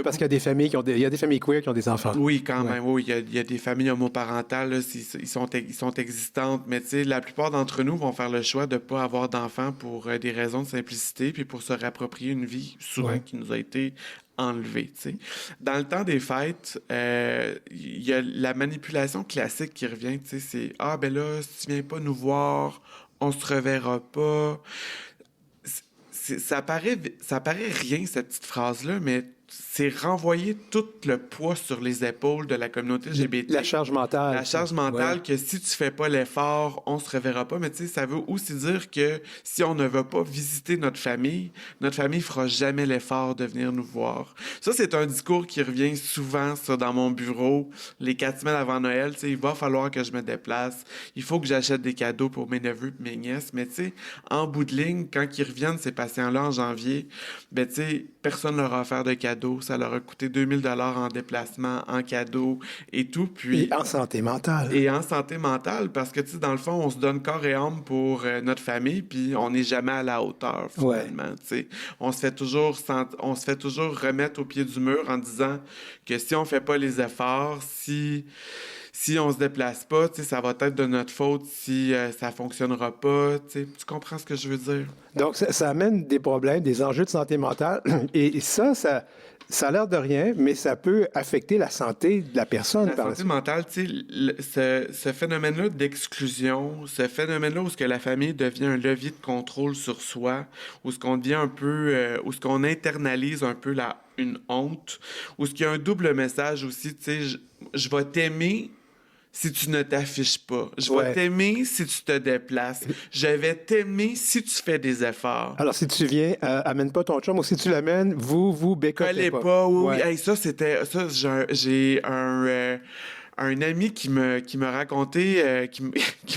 parce qu'il y a des familles il y a des familles queer qui ont des enfants. Oui, quand même. Oui, il y a des familles homoparentales, là, ils sont existantes, mais tu sais, la plupart d'entre nous vont faire le choix de ne pas avoir d'enfants pour des raisons de simplicité, puis pour se réapproprier une vie souvent qui nous a été enlevée. Tu sais. Dans le temps des fêtes, il y a la manipulation classique qui revient. Tu sais, c'est « Ah, ben là, si tu viens pas nous voir, on se reverra pas. » Ça paraît rien, cette petite phrase-là, mais c'est renvoyer tout le poids sur les épaules de la communauté LGBT. La charge mentale. La charge mentale que si tu fais pas l'effort, on se reverra pas. Mais tu sais, ça veut aussi dire que si on ne va pas visiter notre famille fera jamais l'effort de venir nous voir. Ça, c'est un discours qui revient souvent, ça, dans mon bureau. Les 4 semaines avant Noël, tu sais, il va falloir que je me déplace. Il faut que j'achète des cadeaux pour mes neveux et mes nièces. Mais tu sais, en bout de ligne, quand ils reviennent, ces patients-là, en janvier, ben tu sais, personne leur a offert de cadeaux. Ça leur a coûté 2000 $ en déplacement, en cadeaux et tout. Puis, et en santé mentale. Et en santé mentale, parce que, tu sais, dans le fond, on se donne corps et âme pour notre famille, puis on n'est jamais à la hauteur, finalement. Tu sais. On se fait toujours remettre au pied du mur en disant que si on fait pas les efforts, si on se déplace pas, tu sais, ça va être de notre faute si ça fonctionnera pas. Tu sais, tu comprends ce que je veux dire? Donc, ça amène des problèmes, des enjeux de santé mentale. Et ça a l'air de rien, mais ça peut affecter la santé de la personne. La santé mentale, tu sais, ce phénomène-là d'exclusion, ce phénomène-là où ce que la famille devient un levier de contrôle sur soi, où ce qu'on devient un peu, où ce qu'on internalise un peu une honte, où ce qu'il y a un double message aussi, tu sais, je vais t'aimer si tu ne t'affiches pas. Je vais t'aimer si tu te déplaces. Je vais t'aimer si tu fais des efforts. Alors, si tu viens, amène pas ton chum, ou si tu l'amènes, vous bécotez pas. Oui. Hey, ça, j'ai un ami qui me racontait, qui me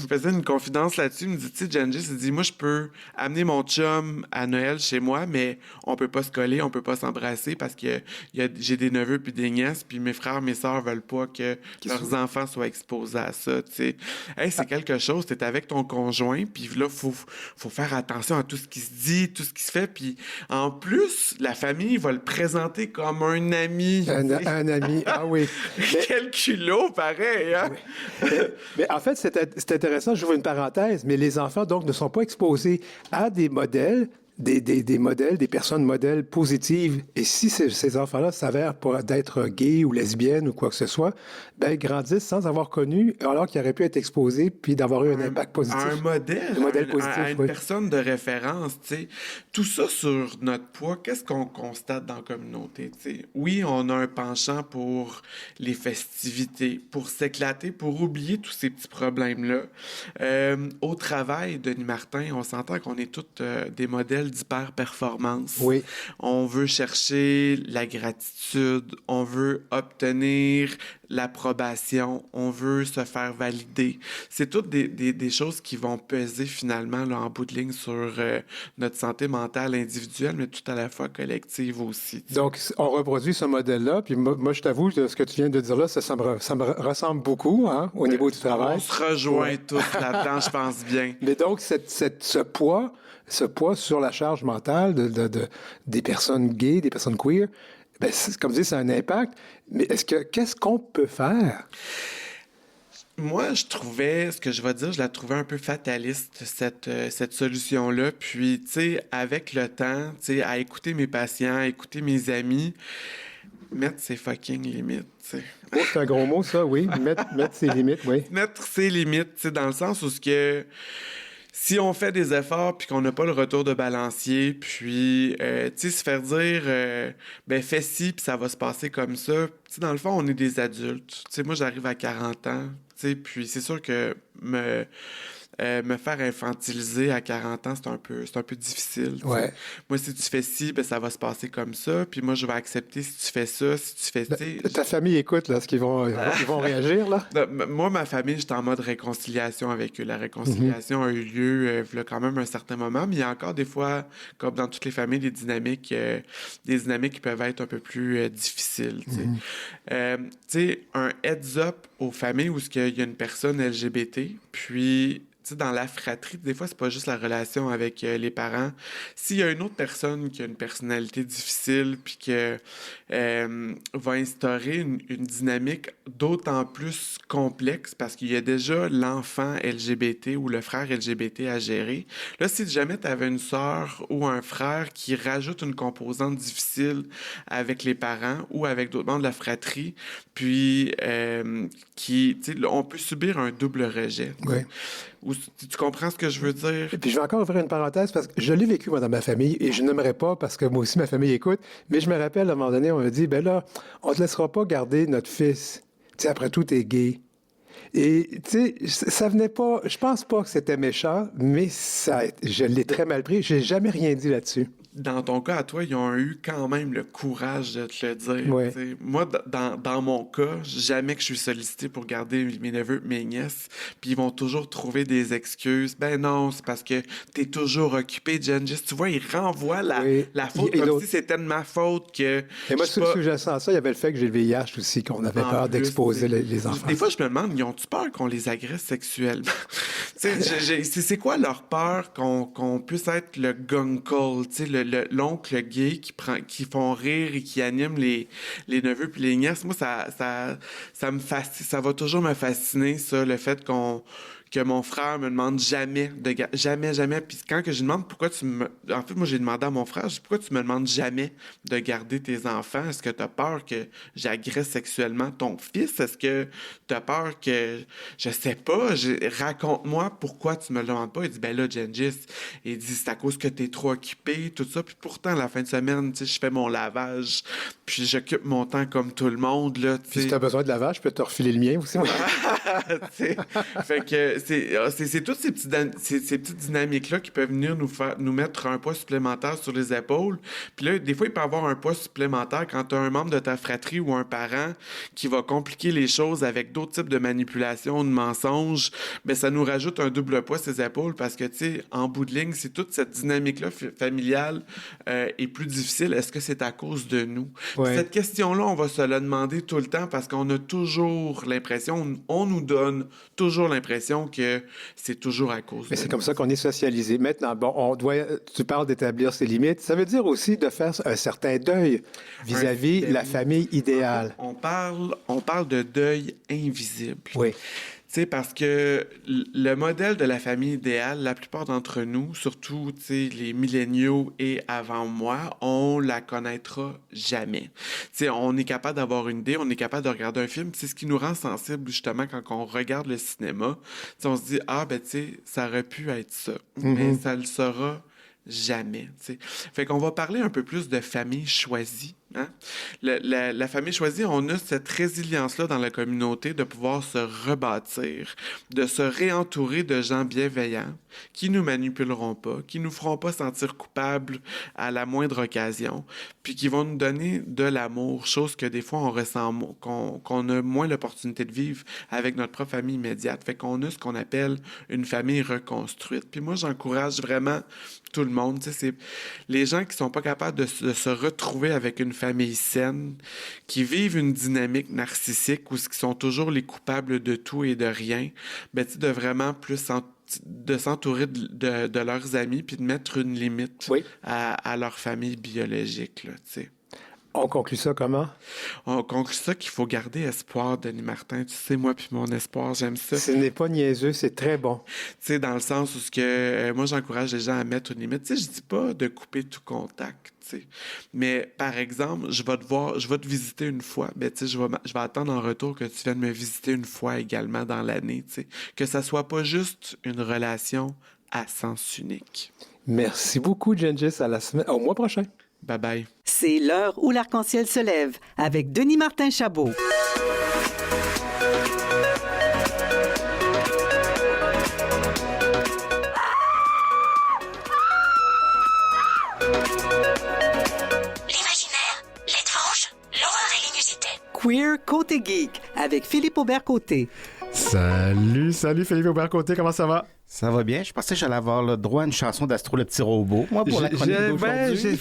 faisait une confidence là-dessus. Il me dit, tu sais, Jenji, il dit, moi, je peux amener mon chum à Noël chez moi, mais on peut pas se coller, on peut pas s'embrasser parce que j'ai des neveux puis des nièces, puis mes frères, mes sœurs veulent pas que leurs enfants soient exposés à ça, tu sais. Hey, c'est quelque chose, t'es avec ton conjoint, puis là, faut faire attention à tout ce qui se dit, tout ce qui se fait, puis en plus, la famille va le présenter comme un ami. Un ami, ah oui. Quel culot! Pareil, hein? Mais en fait, c'est intéressant, j'ouvre une parenthèse, mais les enfants, donc, ne sont pas exposés à des modèles des modèles, des personnes modèles positives. Et si ces enfants-là s'avèrent d'être gays ou lesbiennes ou quoi que ce soit, ben, ils grandissent sans avoir connu, alors qu'ils auraient pu être exposés puis d'avoir eu un impact positif. Un modèle positif, à une personne de référence, tu sais. Tout ça sur notre poids, qu'est-ce qu'on constate dans la communauté, tu sais? Oui, on a un penchant pour les festivités, pour s'éclater, pour oublier tous ces petits problèmes-là. Au travail, Denis Martin, on s'entend qu'on est tous des modèles d'hyper-performance. Oui. On veut chercher la gratitude, on veut obtenir l'approbation, on veut se faire valider. C'est toutes des choses qui vont peser finalement là, en bout de ligne sur notre santé mentale individuelle, mais tout à la fois collective aussi. T'sais. Donc, on reproduit ce modèle-là, puis moi je t'avoue, ce que tu viens de dire là, ça me ressemble beaucoup au niveau du travail. On se rejoint tous là-dedans, je pense bien. Mais donc, ce poids sur la charge mentale des personnes gays, des personnes queer, ben, comme je dis, ça a un impact. Mais qu'est-ce qu'on peut faire? Moi, ce que je vais dire, je la trouvais un peu fataliste, cette solution-là. Puis, tu sais, avec le temps, tu sais, à écouter mes patients, à écouter mes amis, mettre ses fucking limites, tu sais. Oh, c'est un gros mot, ça, oui. Mettre ses limites, oui. Mettre ses limites, tu sais, dans le sens où si on fait des efforts puis qu'on n'a pas le retour de balancier, puis, tu sais, se faire dire, ben, fais ci puis ça va se passer comme ça. Tu sais, dans le fond, on est des adultes. Tu sais, moi, j'arrive à 40 ans, tu sais, puis c'est sûr que me faire infantiliser à 40 ans, c'est un peu difficile. Ouais. Moi, si tu fais ci, ben, ça va se passer comme ça. Puis moi, je vais accepter si tu fais ça, si tu fais ça. Ta famille écoute, là, ils vont réagir, là? Moi, ma famille, j'étais en mode réconciliation avec eux. La réconciliation a eu lieu il y a quand même un certain moment, mais il y a encore des fois, comme dans toutes les familles, des dynamiques qui peuvent être un peu plus difficiles. Tu sais, un heads-up aux familles où il y a une personne LGBT, puis... Tu sais, dans la fratrie, des fois, c'est pas juste la relation avec les parents. S'il y a une autre personne qui a une personnalité difficile puis que va instaurer une dynamique d'autant plus complexe parce qu'il y a déjà l'enfant LGBT ou le frère LGBT à gérer. Là, si jamais tu avais une sœur ou un frère qui rajoute une composante difficile avec les parents ou avec d'autres membres de la fratrie, puis tu sais, on peut subir un double rejet. Oui. Ou, tu comprends ce que je veux dire? Et puis je vais encore ouvrir une parenthèse parce que je l'ai vécu, moi, dans ma famille, et je n'aimerais pas parce que moi aussi, ma famille écoute, mais je me rappelle, à un moment donné, on m'a dit, ben là, on ne te laissera pas garder notre fils. Tu sais, après tout, t'es gay. Et, tu sais, ça venait pas... Je pense pas que c'était méchant, mais je l'ai très mal pris. J'ai jamais rien dit là-dessus. Dans ton cas, à toi, ils ont eu quand même le courage de te le dire. Ouais. T'sais. Moi, dans mon cas, jamais que je suis sollicité pour garder mes neveux et mes nièces, puis ils vont toujours trouver des excuses. Ben non, c'est parce que t'es toujours occupé, Gengis. Tu vois, ils renvoient la faute comme si c'était de ma faute que... Et moi, sous-jacent à ça, il y avait le fait que j'ai le VIH aussi, qu'on avait peur d'exposer les enfants. Des fois, je me demande, ils ont-tu peur qu'on les agresse sexuellement? C'est quoi leur peur qu'on puisse être le gunkle, tu sais, l'oncle gay qui font rire et qui anime les neveux puis les nièces? Moi, ça me fascine, ça va toujours me fasciner, ça, le fait que mon frère me demande jamais. Puis quand que je lui demande pourquoi En fait, moi, j'ai demandé à mon frère, pourquoi tu me demandes jamais de garder tes enfants? Est-ce que tu as peur que j'agresse sexuellement ton fils? Est-ce que tu as peur que... Je sais pas. Raconte-moi pourquoi tu me le demandes pas. Il dit, ben là, Gengis, il dit, c'est à cause que t'es trop occupé, tout ça. Puis pourtant, à la fin de semaine, tu sais, je fais mon lavage, puis j'occupe mon temps comme tout le monde, là. Puis si t'as besoin de lavage, je peux te refiler le mien aussi. Fait que c'est toutes ces petites dynamiques-là qui peuvent venir nous mettre un poids supplémentaire sur les épaules. Puis là, des fois, il peut y avoir un poids supplémentaire quand tu as un membre de ta fratrie ou un parent qui va compliquer les choses avec d'autres types de manipulations, de mensonges. Ben, ça nous rajoute un double poids sur les épaules parce que, tu sais, en bout de ligne, c'est toute cette dynamique-là familiale est plus difficile. Est-ce que c'est à cause de nous? Ouais. Cette question-là, on va se la demander tout le temps parce qu'on a toujours l'impression, on nous donne toujours l'impression que c'est toujours à cause Mais de c'est nous. comme ça qu'on est socialisé. Maintenant, bon, tu parles d'établir ses limites. Ça veut dire aussi de faire un certain deuil vis-à-vis la famille idéale. On parle de deuil invisible. Oui. sais, parce que le modèle de la famille idéale, la plupart d'entre nous, surtout, tu sais, les milléniaux et avant moi, on la connaîtra jamais. Tu sais, on est capable d'avoir une idée, on est capable de regarder un film, c'est ce qui nous rend sensible, justement, quand on regarde le cinéma. Tu sais, on se dit, ah, ben, tu sais, ça aurait pu être ça, mais ça le sera jamais, tu sais. Fait qu'on va parler un peu plus de famille choisie. Hein? La famille choisie, on a cette résilience-là dans la communauté de pouvoir se rebâtir, de se réentourer de gens bienveillants qui nous manipuleront pas, qui nous feront pas sentir coupables à la moindre occasion, puis qui vont nous donner de l'amour, chose que des fois on ressent, qu'on a moins l'opportunité de vivre avec notre propre famille immédiate. Fait qu'on a ce qu'on appelle une famille reconstruite. Puis moi, j'encourage vraiment tout le monde. Tu sais, c'est les gens qui sont pas capables de se retrouver avec une famille saine, qui vivent une dynamique narcissique où qui sont toujours les coupables de tout et de rien, ben, tu sais, de vraiment plus de s'entourer de leurs amis puis de mettre une limite à leur famille biologique, là, tu sais. On conclut ça comment? On conclut ça qu'il faut garder espoir, Denis Martin. Tu sais, moi puis mon espoir, j'aime ça. Ce n'est pas niaiseux, c'est très bon. Tu sais, dans le sens où moi, j'encourage les gens à mettre une limite. Tu sais, je dis pas de couper tout contact, tu sais. Mais, par exemple, je vais te visiter une fois. Ben, tu sais, je vais attendre en retour que tu viennes me visiter une fois également dans l'année, tu sais. Que ça soit pas juste une relation à sens unique. Merci beaucoup, Gengis. Au mois prochain. Bye-bye. C'est l'heure où l'arc-en-ciel se lève avec Denis Martin Chabot. L'imaginaire, l'étrange, l'horreur et l'inusité. Queer Côté Geek avec Philippe Aubert-Côté. Salut Philippe Aubert-Côté, comment ça va? Ça va bien. Je pensais que j'allais avoir le droit à une chanson d'Astro le petit robot. Moi, pour la chronique d'aujourd'hui.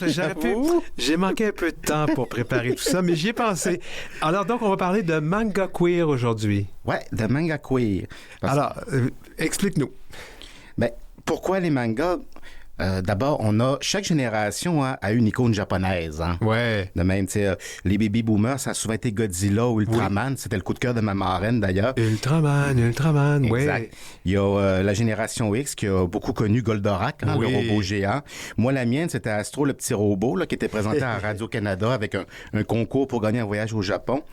J'ai manqué un peu de temps pour préparer tout ça, mais j'y ai pensé. Alors donc, on va parler de manga queer aujourd'hui. Ouais, de manga queer. Alors, explique-nous. Ben, pourquoi les mangas? D'abord, chaque génération a une icône japonaise. Hein? Ouais. De même, tu sais, les baby boomers, ça a souvent été Godzilla ou Ultraman. Oui. C'était le coup de cœur de ma marraine, d'ailleurs. Ultraman, oui. Exact. Il y a la génération X qui a beaucoup connu Goldorak, le robot géant. Moi, la mienne, c'était Astro, le petit robot, là, qui était présenté à Radio-Canada avec un concours pour gagner un voyage au Japon.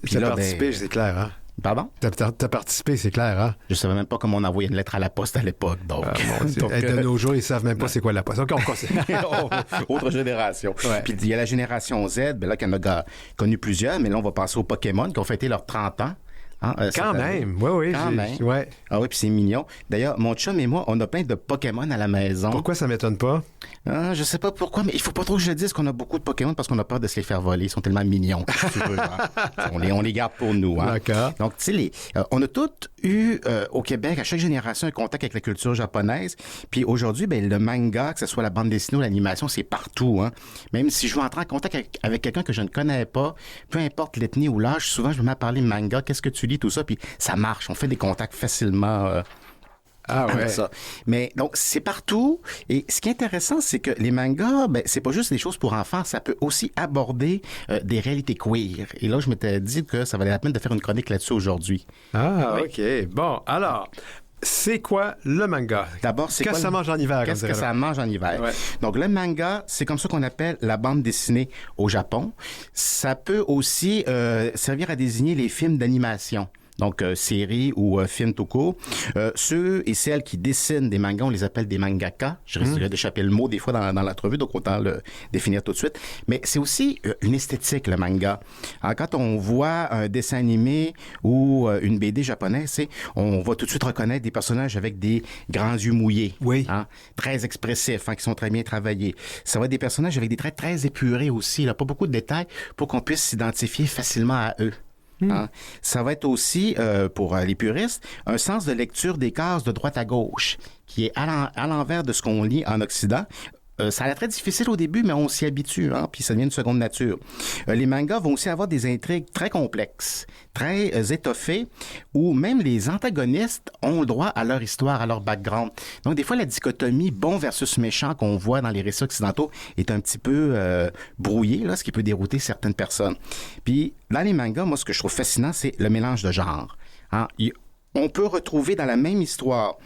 Puis là, participé, c'est clair, hein? Pardon? T'as participé, c'est clair, hein? Je savais même pas comment on envoyait une lettre à la poste à l'époque, donc. De nos jours, ils savent même pas c'est quoi la poste. OK, on continue. Autre génération. Ouais. Puis il y a la génération Z, ben là, qui en a connu plusieurs, mais là, on va passer aux Pokémon qui ont fêté leurs 30 ans. Hein, quand même, oui. Quand même. Ouais. Ah oui, puis c'est mignon. D'ailleurs, mon chum et moi, on a plein de Pokémon à la maison. Pourquoi ça m'étonne pas? Je sais pas pourquoi, mais il faut pas trop que je le dise qu'on a beaucoup de Pokémon parce qu'on a peur de se les faire voler. Ils sont tellement mignons. Si tu veux, hein. On les garde pour nous. Hein. D'accord. Donc, tu sais, on a tous eu au Québec, à chaque génération, un contact avec la culture japonaise. Puis aujourd'hui, ben, le manga, que ce soit la bande dessinée ou l'animation, c'est partout. Hein. Même si je veux entrer en contact avec quelqu'un que je ne connais pas, peu importe l'ethnie ou l'âge, souvent je me mets à parler manga, qu'est-ce que tu lis, tout ça, puis ça marche. On fait des contacts facilement. Ça. Mais donc, c'est partout. Et ce qui est intéressant, c'est que les mangas, ben, c'est pas juste des choses pour enfants, ça peut aussi aborder des réalités queer. Et là, je m'étais dit que ça valait la peine de faire une chronique là-dessus aujourd'hui. Ah, oui. OK. Bon, alors, c'est quoi le manga? D'abord, c'est Qu'est-ce que ça mange en hiver? Qu'est-ce que ça mange en hiver? Ouais. Donc, le manga, c'est comme ça qu'on appelle la bande dessinée au Japon. Ça peut aussi servir à désigner les films d'animation. Donc, séries ou films tout court. Ceux et celles qui dessinent des mangas, on les appelle des mangaka. Je risque d'échapper le mot des fois dans l'entrevue, donc autant le définir tout de suite. Mais c'est aussi une esthétique, le manga. Alors, quand on voit un dessin animé ou une BD japonaise, on va tout de suite reconnaître des personnages avec des grands yeux mouillés. Oui. Hein, très expressifs, hein, qui sont très bien travaillés. Ça va être des personnages avec des traits très épurés aussi, là, pas beaucoup de détails pour qu'on puisse s'identifier facilement à eux. Hein? Ça va être aussi, pour les puristes, un sens de lecture des cases de droite à gauche, qui est à l'envers de ce qu'on lit en Occident. Ça a l'air très difficile au début, mais on s'y habitue, hein, puis ça devient une seconde nature. Les mangas vont aussi avoir des intrigues très complexes, très étoffées, où même les antagonistes ont le droit à leur histoire, à leur background. Donc, des fois, la dichotomie bon versus méchant qu'on voit dans les récits occidentaux est un petit peu brouillée, là, ce qui peut dérouter certaines personnes. Puis, dans les mangas, moi, ce que je trouve fascinant, c'est le mélange de genres. Hein? on peut retrouver dans la même histoire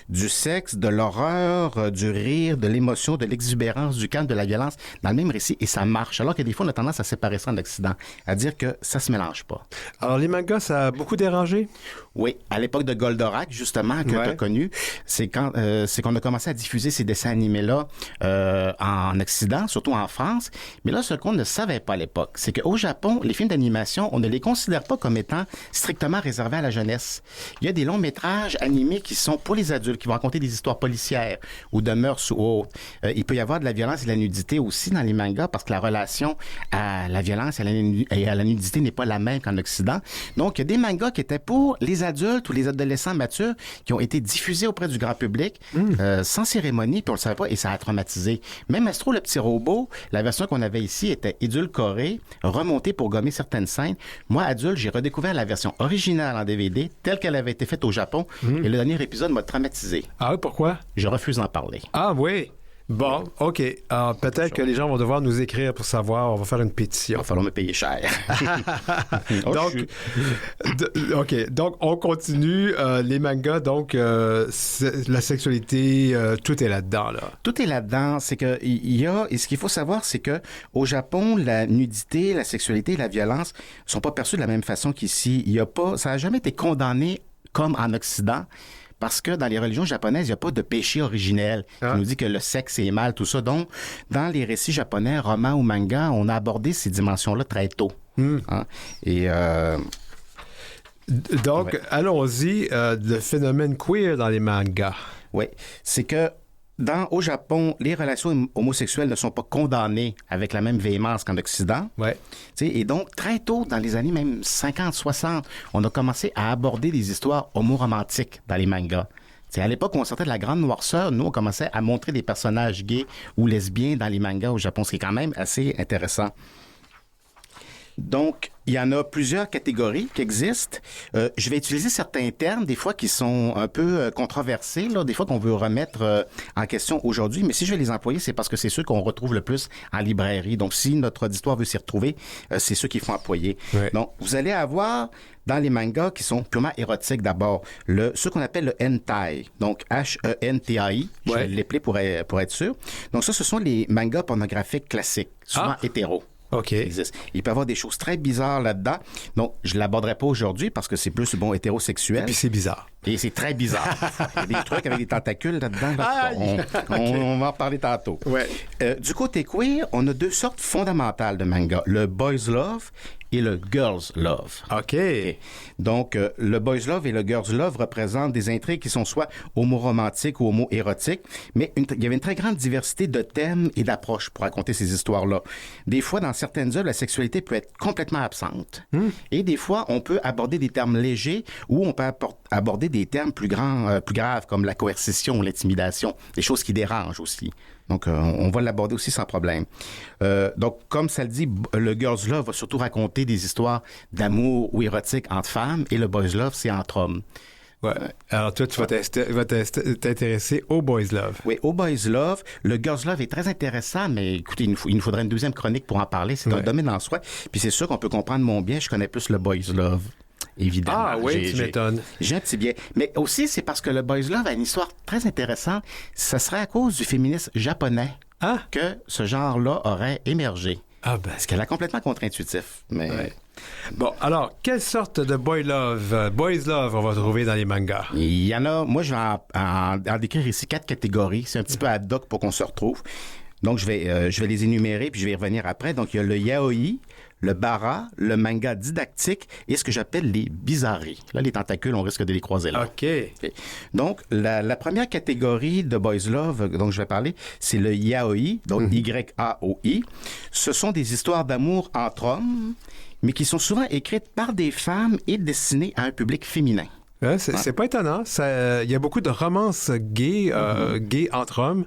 du sexe, de l'horreur, du rire, de l'émotion, de l'exubérance, du calme, de la violence dans le même récit et ça marche. Alors que des fois, on a tendance à séparer ça en Occident, à dire que ça se mélange pas. Alors, les mangas, ça a beaucoup dérangé? Oui, à l'époque de Goldorak, justement, que tu as connu, c'est qu'on a commencé à diffuser ces dessins animés-là en Occident, surtout en France. Mais là, ce qu'on ne savait pas à l'époque, c'est qu'au Japon, les films d'animation, on ne les considère pas comme étant strictement réservés à la jeunesse. Il y a des longs métrages animés qui sont pour les adultes, qui vont raconter des histoires policières ou de mœurs ou autres. Il peut y avoir de la violence et de la nudité aussi dans les mangas parce que la relation à la violence et à la nudité n'est pas la même qu'en Occident. Donc, il y a des mangas qui étaient pour les adultes ou les adolescents matures qui ont été diffusés auprès du grand public sans cérémonie, puis on le savait pas et ça a traumatisé. Même Astro, le petit robot, la version qu'on avait ici était édulcorée, remontée pour gommer certaines scènes. Moi, adulte, j'ai redécouvert la version originale en DVD, telle qu'elle avait été faite au Japon, et le dernier épisode m'a traumatisé. Ah oui, pourquoi? Je refuse d'en parler. Ah oui? Bon, OK. Alors, peut-être que les gens vont devoir nous écrire pour savoir. On va faire une pétition. Il va falloir me payer cher. OK. Donc, on continue. Les mangas, donc, la sexualité, tout est là-dedans, là. Tout est là-dedans. C'est que il y a... Et ce qu'il faut savoir, c'est que au Japon, la nudité, la sexualité et la violence sont pas perçues de la même façon qu'ici. Il y a pas... Ça n'a jamais été condamné comme en Occident. Parce que dans les religions japonaises, il n'y a pas de péché originel qui nous dit que le sexe est mal, tout ça. Donc, dans les récits japonais, romans ou mangas, on a abordé ces dimensions-là très tôt. Hein? Et... Donc, allons-y, le phénomène queer dans les mangas. Oui, c'est que au Japon, les relations homosexuelles ne sont pas condamnées avec la même véhémence qu'en Occident. Ouais. Et donc, très tôt, dans les années même 50, 60, on a commencé à aborder des histoires homoromantiques dans les mangas. T'sais, à l'époque où on sortait de la grande noirceur, nous, on commençait à montrer des personnages gays ou lesbiens dans les mangas au Japon, ce qui est quand même assez intéressant. Donc, il y en a plusieurs catégories qui existent. Je vais utiliser certains termes, des fois, qui sont un peu controversés, là, des fois qu'on veut remettre en question aujourd'hui, mais si je vais les employer, c'est parce que c'est ceux qu'on retrouve le plus en librairie. Donc, si notre auditoire veut s'y retrouver, c'est ceux qu'il faut employer. Ouais. Donc, vous allez avoir dans les mangas qui sont purement érotiques d'abord, ce qu'on appelle le hentai, donc H-E-N-T-A-I, je vais l'appeler pour être sûr. Donc, ça, ce sont les mangas pornographiques classiques, souvent hétéros. OK. Il peut y avoir des choses très bizarres là-dedans. Donc, je ne l'aborderai pas aujourd'hui parce que c'est plus, hétérosexuel. Et puis, c'est bizarre. Et c'est très bizarre. Il y a des trucs avec des tentacules là-dedans. Là, on va en parler tantôt. Ouais. Du côté queer, on a deux sortes fondamentales de manga. Le boys love et le girls love. OK. Donc, le boys love et le girls love représentent des intrigues qui sont soit homo-romantiques ou homo-érotiques, mais il y avait une très grande diversité de thèmes et d'approches pour raconter ces histoires-là. Des fois, dans certaines œuvres, la sexualité peut être complètement absente. Et des fois, on peut aborder des termes légers ou on peut aborder des termes plus graves comme la coercition ou l'intimidation, des choses qui dérangent aussi. Donc, on va l'aborder aussi sans problème. Donc, comme ça le dit, le Girls Love va surtout raconter des histoires d'amour ou érotique entre femmes et le Boys Love, c'est entre hommes. Ouais. Alors, toi, tu vas t'intéresser au Boys Love. Oui, au Boys Love. Le Girls Love est très intéressant, mais écoutez, il nous faudrait une deuxième chronique pour en parler. C'est un domaine en soi. Puis c'est sûr qu'on peut comprendre mon bien. Je connais plus le Boys Love. Évidemment. Ah oui, tu m'étonnes. J'ai un petit biais. Mais aussi, c'est parce que le Boys Love a une histoire très intéressante. Ce serait à cause du féminisme japonais que ce genre-là aurait émergé. Ah ben. Ce qu'elle a complètement contre-intuitif. Mais... Ouais. Bon, alors, quelle sorte de boys love on va trouver dans les mangas? Il y en a... Moi, je vais en décrire ici 4 catégories. C'est un petit peu ad hoc pour qu'on se retrouve. Donc, je vais les énumérer, puis je vais y revenir après. Donc, il y a le yaoi, le bara, le manga didactique et ce que j'appelle les bizarreries. Là, les tentacules, on risque de les croiser là. OK. Donc, la première catégorie de Boys Love dont je vais parler, c'est le yaoi, donc Y-A-O-I. Ce sont des histoires d'amour entre hommes, mais qui sont souvent écrites par des femmes et destinées à un public féminin. C'est pas étonnant. Il y a beaucoup de romances gays entre hommes.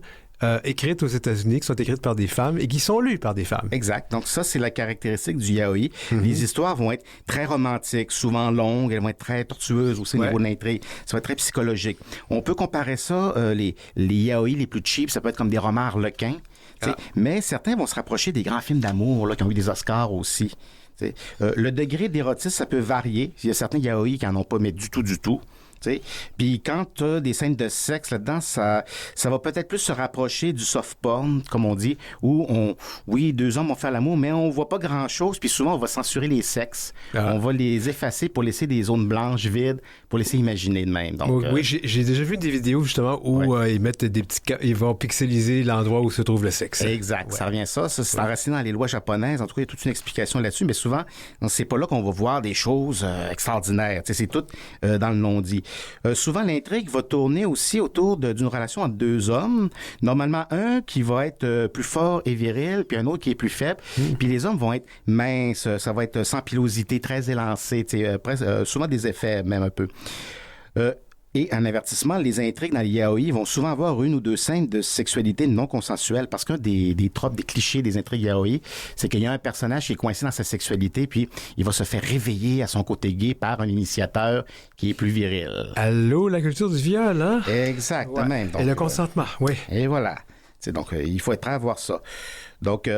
Écrites aux États-Unis, qui sont écrites par des femmes et qui sont lues par des femmes. Exact. Donc ça, c'est la caractéristique du yaoi. Les histoires vont être très romantiques, souvent longues, elles vont être très tortueuses aussi au niveau de l'intrigue. Ça va être très psychologique. On peut comparer ça, les yaoi les plus cheap, ça peut être comme des romans harlequins. Mais certains vont se rapprocher des grands films d'amour là, qui ont eu des Oscars aussi. Le degré d'érotisme, ça peut varier. Il y a certains yaoi qui n'en ont pas, mais du tout. Puis quand tu as des scènes de sexe là-dedans, ça va peut-être plus se rapprocher du soft porn, comme on dit, où oui, deux hommes vont faire l'amour, mais on voit pas grand-chose, puis souvent on va censurer les sexes. On va les effacer pour laisser des zones blanches, vides, pour laisser imaginer de même. Donc, oui, j'ai déjà vu des vidéos justement où ils mettent ils vont pixeliser l'endroit où se trouve le sexe. Exact, ça revient à ça. Ça, c'est enraciné dans les lois japonaises. En tout cas, il y a toute une explication là-dessus, mais souvent, c'est pas là qu'on va voir des choses extraordinaires. C'est tout dans le non-dit. Souvent, l'intrigue va tourner aussi autour d'une relation entre deux hommes. Normalement, un qui va être plus fort et viril, puis un autre qui est plus faible. Puis les hommes vont être minces, ça va être sans pilosité, très élancé, souvent des effets même un peu. Et un avertissement, les intrigues dans les yaoi vont souvent avoir une ou deux scènes de sexualité non consensuelle parce qu'un des tropes, des clichés des intrigues yaoi, c'est qu'il y a un personnage qui est coincé dans sa sexualité puis il va se faire réveiller à son côté gay par un initiateur qui est plus viril. Allô, la culture du viol, hein? Exactement. Ouais. Donc, et le consentement, oui. Et voilà. Donc, il faut être prêt à voir ça. Donc,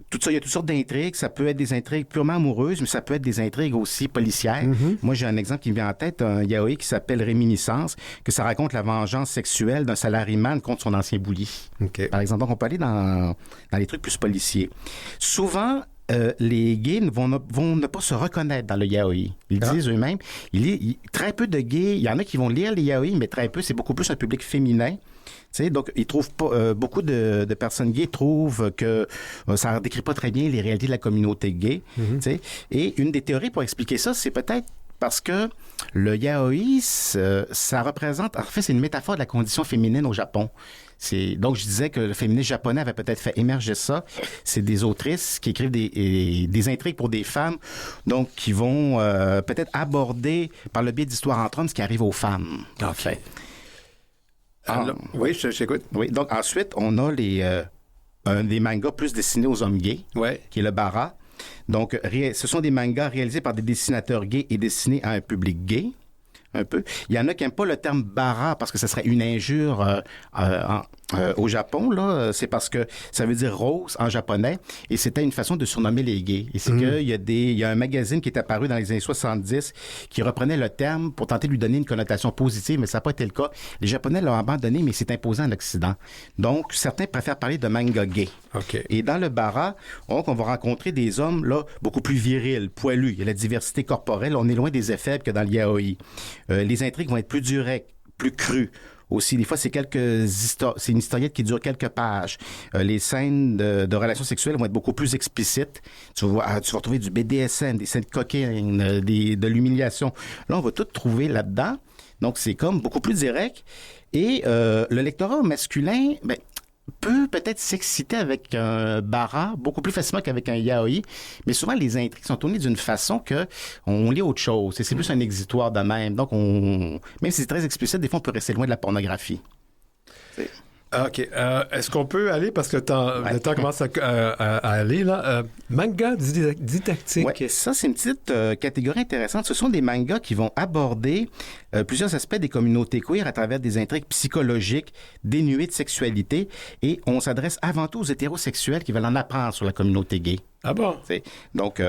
tout ça, il y a toutes sortes d'intrigues. Ça peut être des intrigues purement amoureuses, mais ça peut être des intrigues aussi policières. Moi, j'ai un exemple qui me vient en tête, un yaoi qui s'appelle Réminiscence, que ça raconte la vengeance sexuelle d'un salariman contre son ancien bully. Okay. Par exemple, donc on peut aller dans les trucs plus policiers. Souvent, les gays vont ne pas se reconnaître dans le yaoi. Ils disent eux-mêmes, très peu de gays, il y en a qui vont lire les yaoi, mais très peu, c'est beaucoup plus un public féminin. Donc, ils trouvent pas, beaucoup de personnes gays trouvent que ça ne décrit pas très bien les réalités de la communauté gay. Et une des théories pour expliquer ça, c'est peut-être parce que le yaoi, ça représente, en fait, c'est une métaphore de la condition féminine au Japon. Donc, je disais que le féminisme japonais avait peut-être fait émerger ça. C'est des autrices qui écrivent des intrigues pour des femmes, donc qui vont peut-être aborder par le biais d'histoires entre hommes ce qui arrive aux femmes, en fait. Oui, je t'écoute. Oui, donc ensuite, on a des mangas plus destinés aux hommes gays, qui est le bara. Donc, ce sont des mangas réalisés par des dessinateurs gays et destinés à un public gay, un peu. Il y en a qui n'aiment pas le terme bara parce que ce serait une injure au Japon, là. C'est parce que ça veut dire rose en japonais et c'était une façon de surnommer les gays. Et c'est qu'il y a un magazine qui est apparu dans les années 70 qui reprenait le terme pour tenter de lui donner une connotation positive, mais ça n'a pas été le cas. Les Japonais l'ont abandonné, mais c'est imposé en Occident. Donc, certains préfèrent parler de manga gay. Okay. Et dans le bara, on va rencontrer des hommes là beaucoup plus virils, poilus. Il y a la diversité corporelle. On est loin des effets que dans le yaoi. Les intrigues vont être plus directes, plus crues. Aussi, des fois, c'est une historiette qui dure quelques pages. Les scènes de relations sexuelles vont être beaucoup plus explicites. Tu vas retrouver du BDSM, des scènes de cocaïne, de l'humiliation. Là, on va tout trouver là-dedans. Donc, c'est comme beaucoup plus direct. Et le lectorat masculin, peut peut-être s'exciter avec un bara beaucoup plus facilement qu'avec un yaoi, mais souvent les intrigues sont tournées d'une façon que on lit autre chose. Et c'est plus un exitoire de même. Donc, même si c'est très explicite, des fois, on peut rester loin de la pornographie. OK. Est-ce qu'on peut aller, parce que le temps commence à aller, là. Manga didactique. Oui, ça, c'est une petite catégorie intéressante. Ce sont des mangas qui vont aborder plusieurs aspects des communautés queer à travers des intrigues psychologiques dénuées de sexualité. Et on s'adresse avant tout aux hétérosexuels qui veulent en apprendre sur la communauté gay. Ah bon? Donc,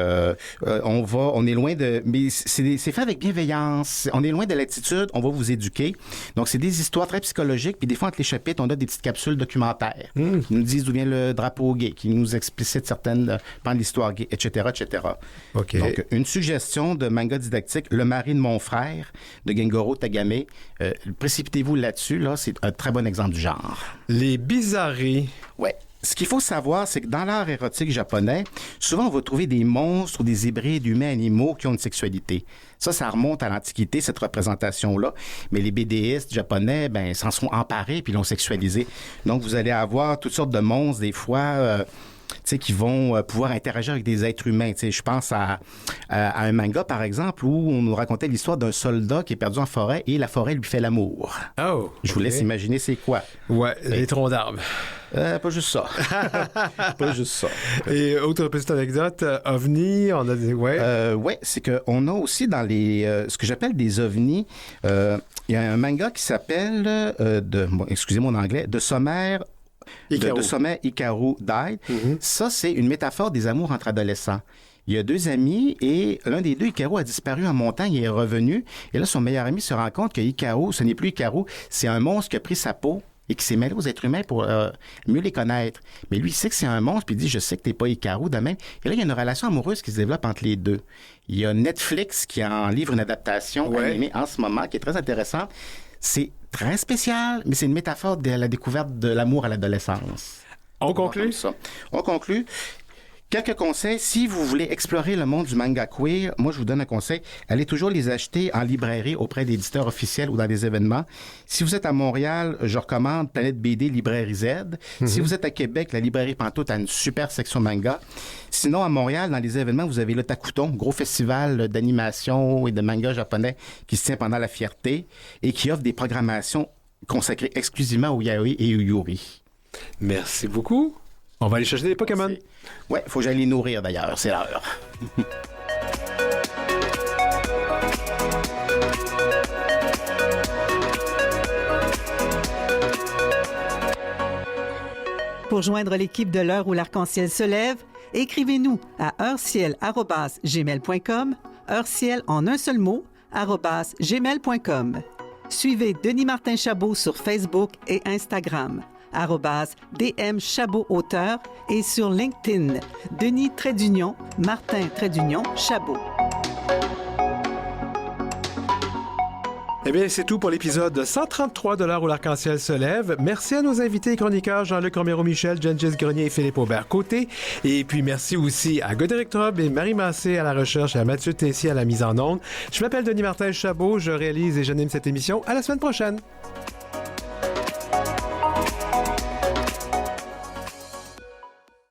on est loin de... Mais c'est fait avec bienveillance. On est loin de l'attitude, on va vous éduquer. Donc, c'est des histoires très psychologiques. Puis des fois, entre les chapitres, on a des petites capsules documentaires qui nous disent d'où vient le drapeau gay, qui nous explicitent certaines pans de l'histoire gay, etc., etc. Okay. Donc, une suggestion de manga didactique, Le mari de mon frère, de Gengoro Tagame. Précipitez-vous là-dessus. Là, c'est un très bon exemple du genre. Les bizarreries. Ouais. Ce qu'il faut savoir, c'est que dans l'art érotique japonais, souvent on va trouver des monstres ou des hybrides humains animaux qui ont une sexualité. Ça remonte à l'Antiquité, cette représentation-là. Mais les BDistes japonais, s'en sont emparés puis l'ont sexualisé. Donc, vous allez avoir toutes sortes de monstres, des fois... qui vont pouvoir interagir avec des êtres humains. Je pense à un manga, par exemple, où on nous racontait l'histoire d'un soldat qui est perdu en forêt et la forêt lui fait l'amour. Oh! Je vous laisse imaginer c'est quoi. Ouais, les troncs d'arbres. Pas juste ça. Pas juste ça. Et autre petite anecdote, ovni, on a dit... Ouais, c'est qu'on a aussi dans ce que j'appelle des ovnis, il y a un manga qui s'appelle, excusez mon anglais, de sommaire de sommet Hikaru died. Ça, c'est une métaphore des amours entre adolescents. Il y a deux amis et l'un des deux, Hikaru, a disparu en montagne et est revenu. Et là, son meilleur ami se rend compte que Hikaru, ce n'est plus Hikaru, c'est un monstre qui a pris sa peau et qui s'est mêlé aux êtres humains pour mieux les connaître. Mais lui, il sait que c'est un monstre, puis il dit « Je sais que t'es pas Hikaru » de même. Et là, il y a une relation amoureuse qui se développe entre les deux. Il y a Netflix qui en livre une adaptation animée en ce moment, qui est très intéressante. C'est très spécial, mais c'est une métaphore de la découverte de l'amour à l'adolescence. On conclut? On conclut. Quelques conseils. Si vous voulez explorer le monde du manga queer, moi, je vous donne un conseil. Allez toujours les acheter en librairie auprès d'éditeurs officiels ou dans des événements. Si vous êtes à Montréal, je recommande Planète BD, Librairie Z. Si vous êtes à Québec, la librairie Pantoute a une super section manga. Sinon, à Montréal, dans les événements, vous avez le Takuton, gros festival d'animation et de manga japonais qui se tient pendant la fierté et qui offre des programmations consacrées exclusivement au yaoi et au yuri. Merci beaucoup. On va aller chercher des Pokémon. Ouais, faut que j'aille les nourrir d'ailleurs, c'est l'heure. Pour joindre l'équipe de l'heure où l'arc-en-ciel se lève, écrivez-nous à heureciel@gmail.com, heureciel en un seul mot, @gmail.com. Suivez Denis Martin Chabot sur Facebook et Instagram. @DM Chabot Auteur et sur LinkedIn, Denis Martin Chabot. Eh bien, c'est tout pour l'épisode 133 de l'heure où l'arc-en-ciel se lève. Merci à nos invités et chroniqueurs Jean-Luc Romero-Michel, Gengis Grenier et Philippe Aubert-Côté. Et puis, merci aussi à Godéric Trobe et Marie Massé à la recherche et à Mathieu Tessier à la mise en onde. Je m'appelle Denis Martin Chabot, je réalise et j'anime cette émission. À la semaine prochaine!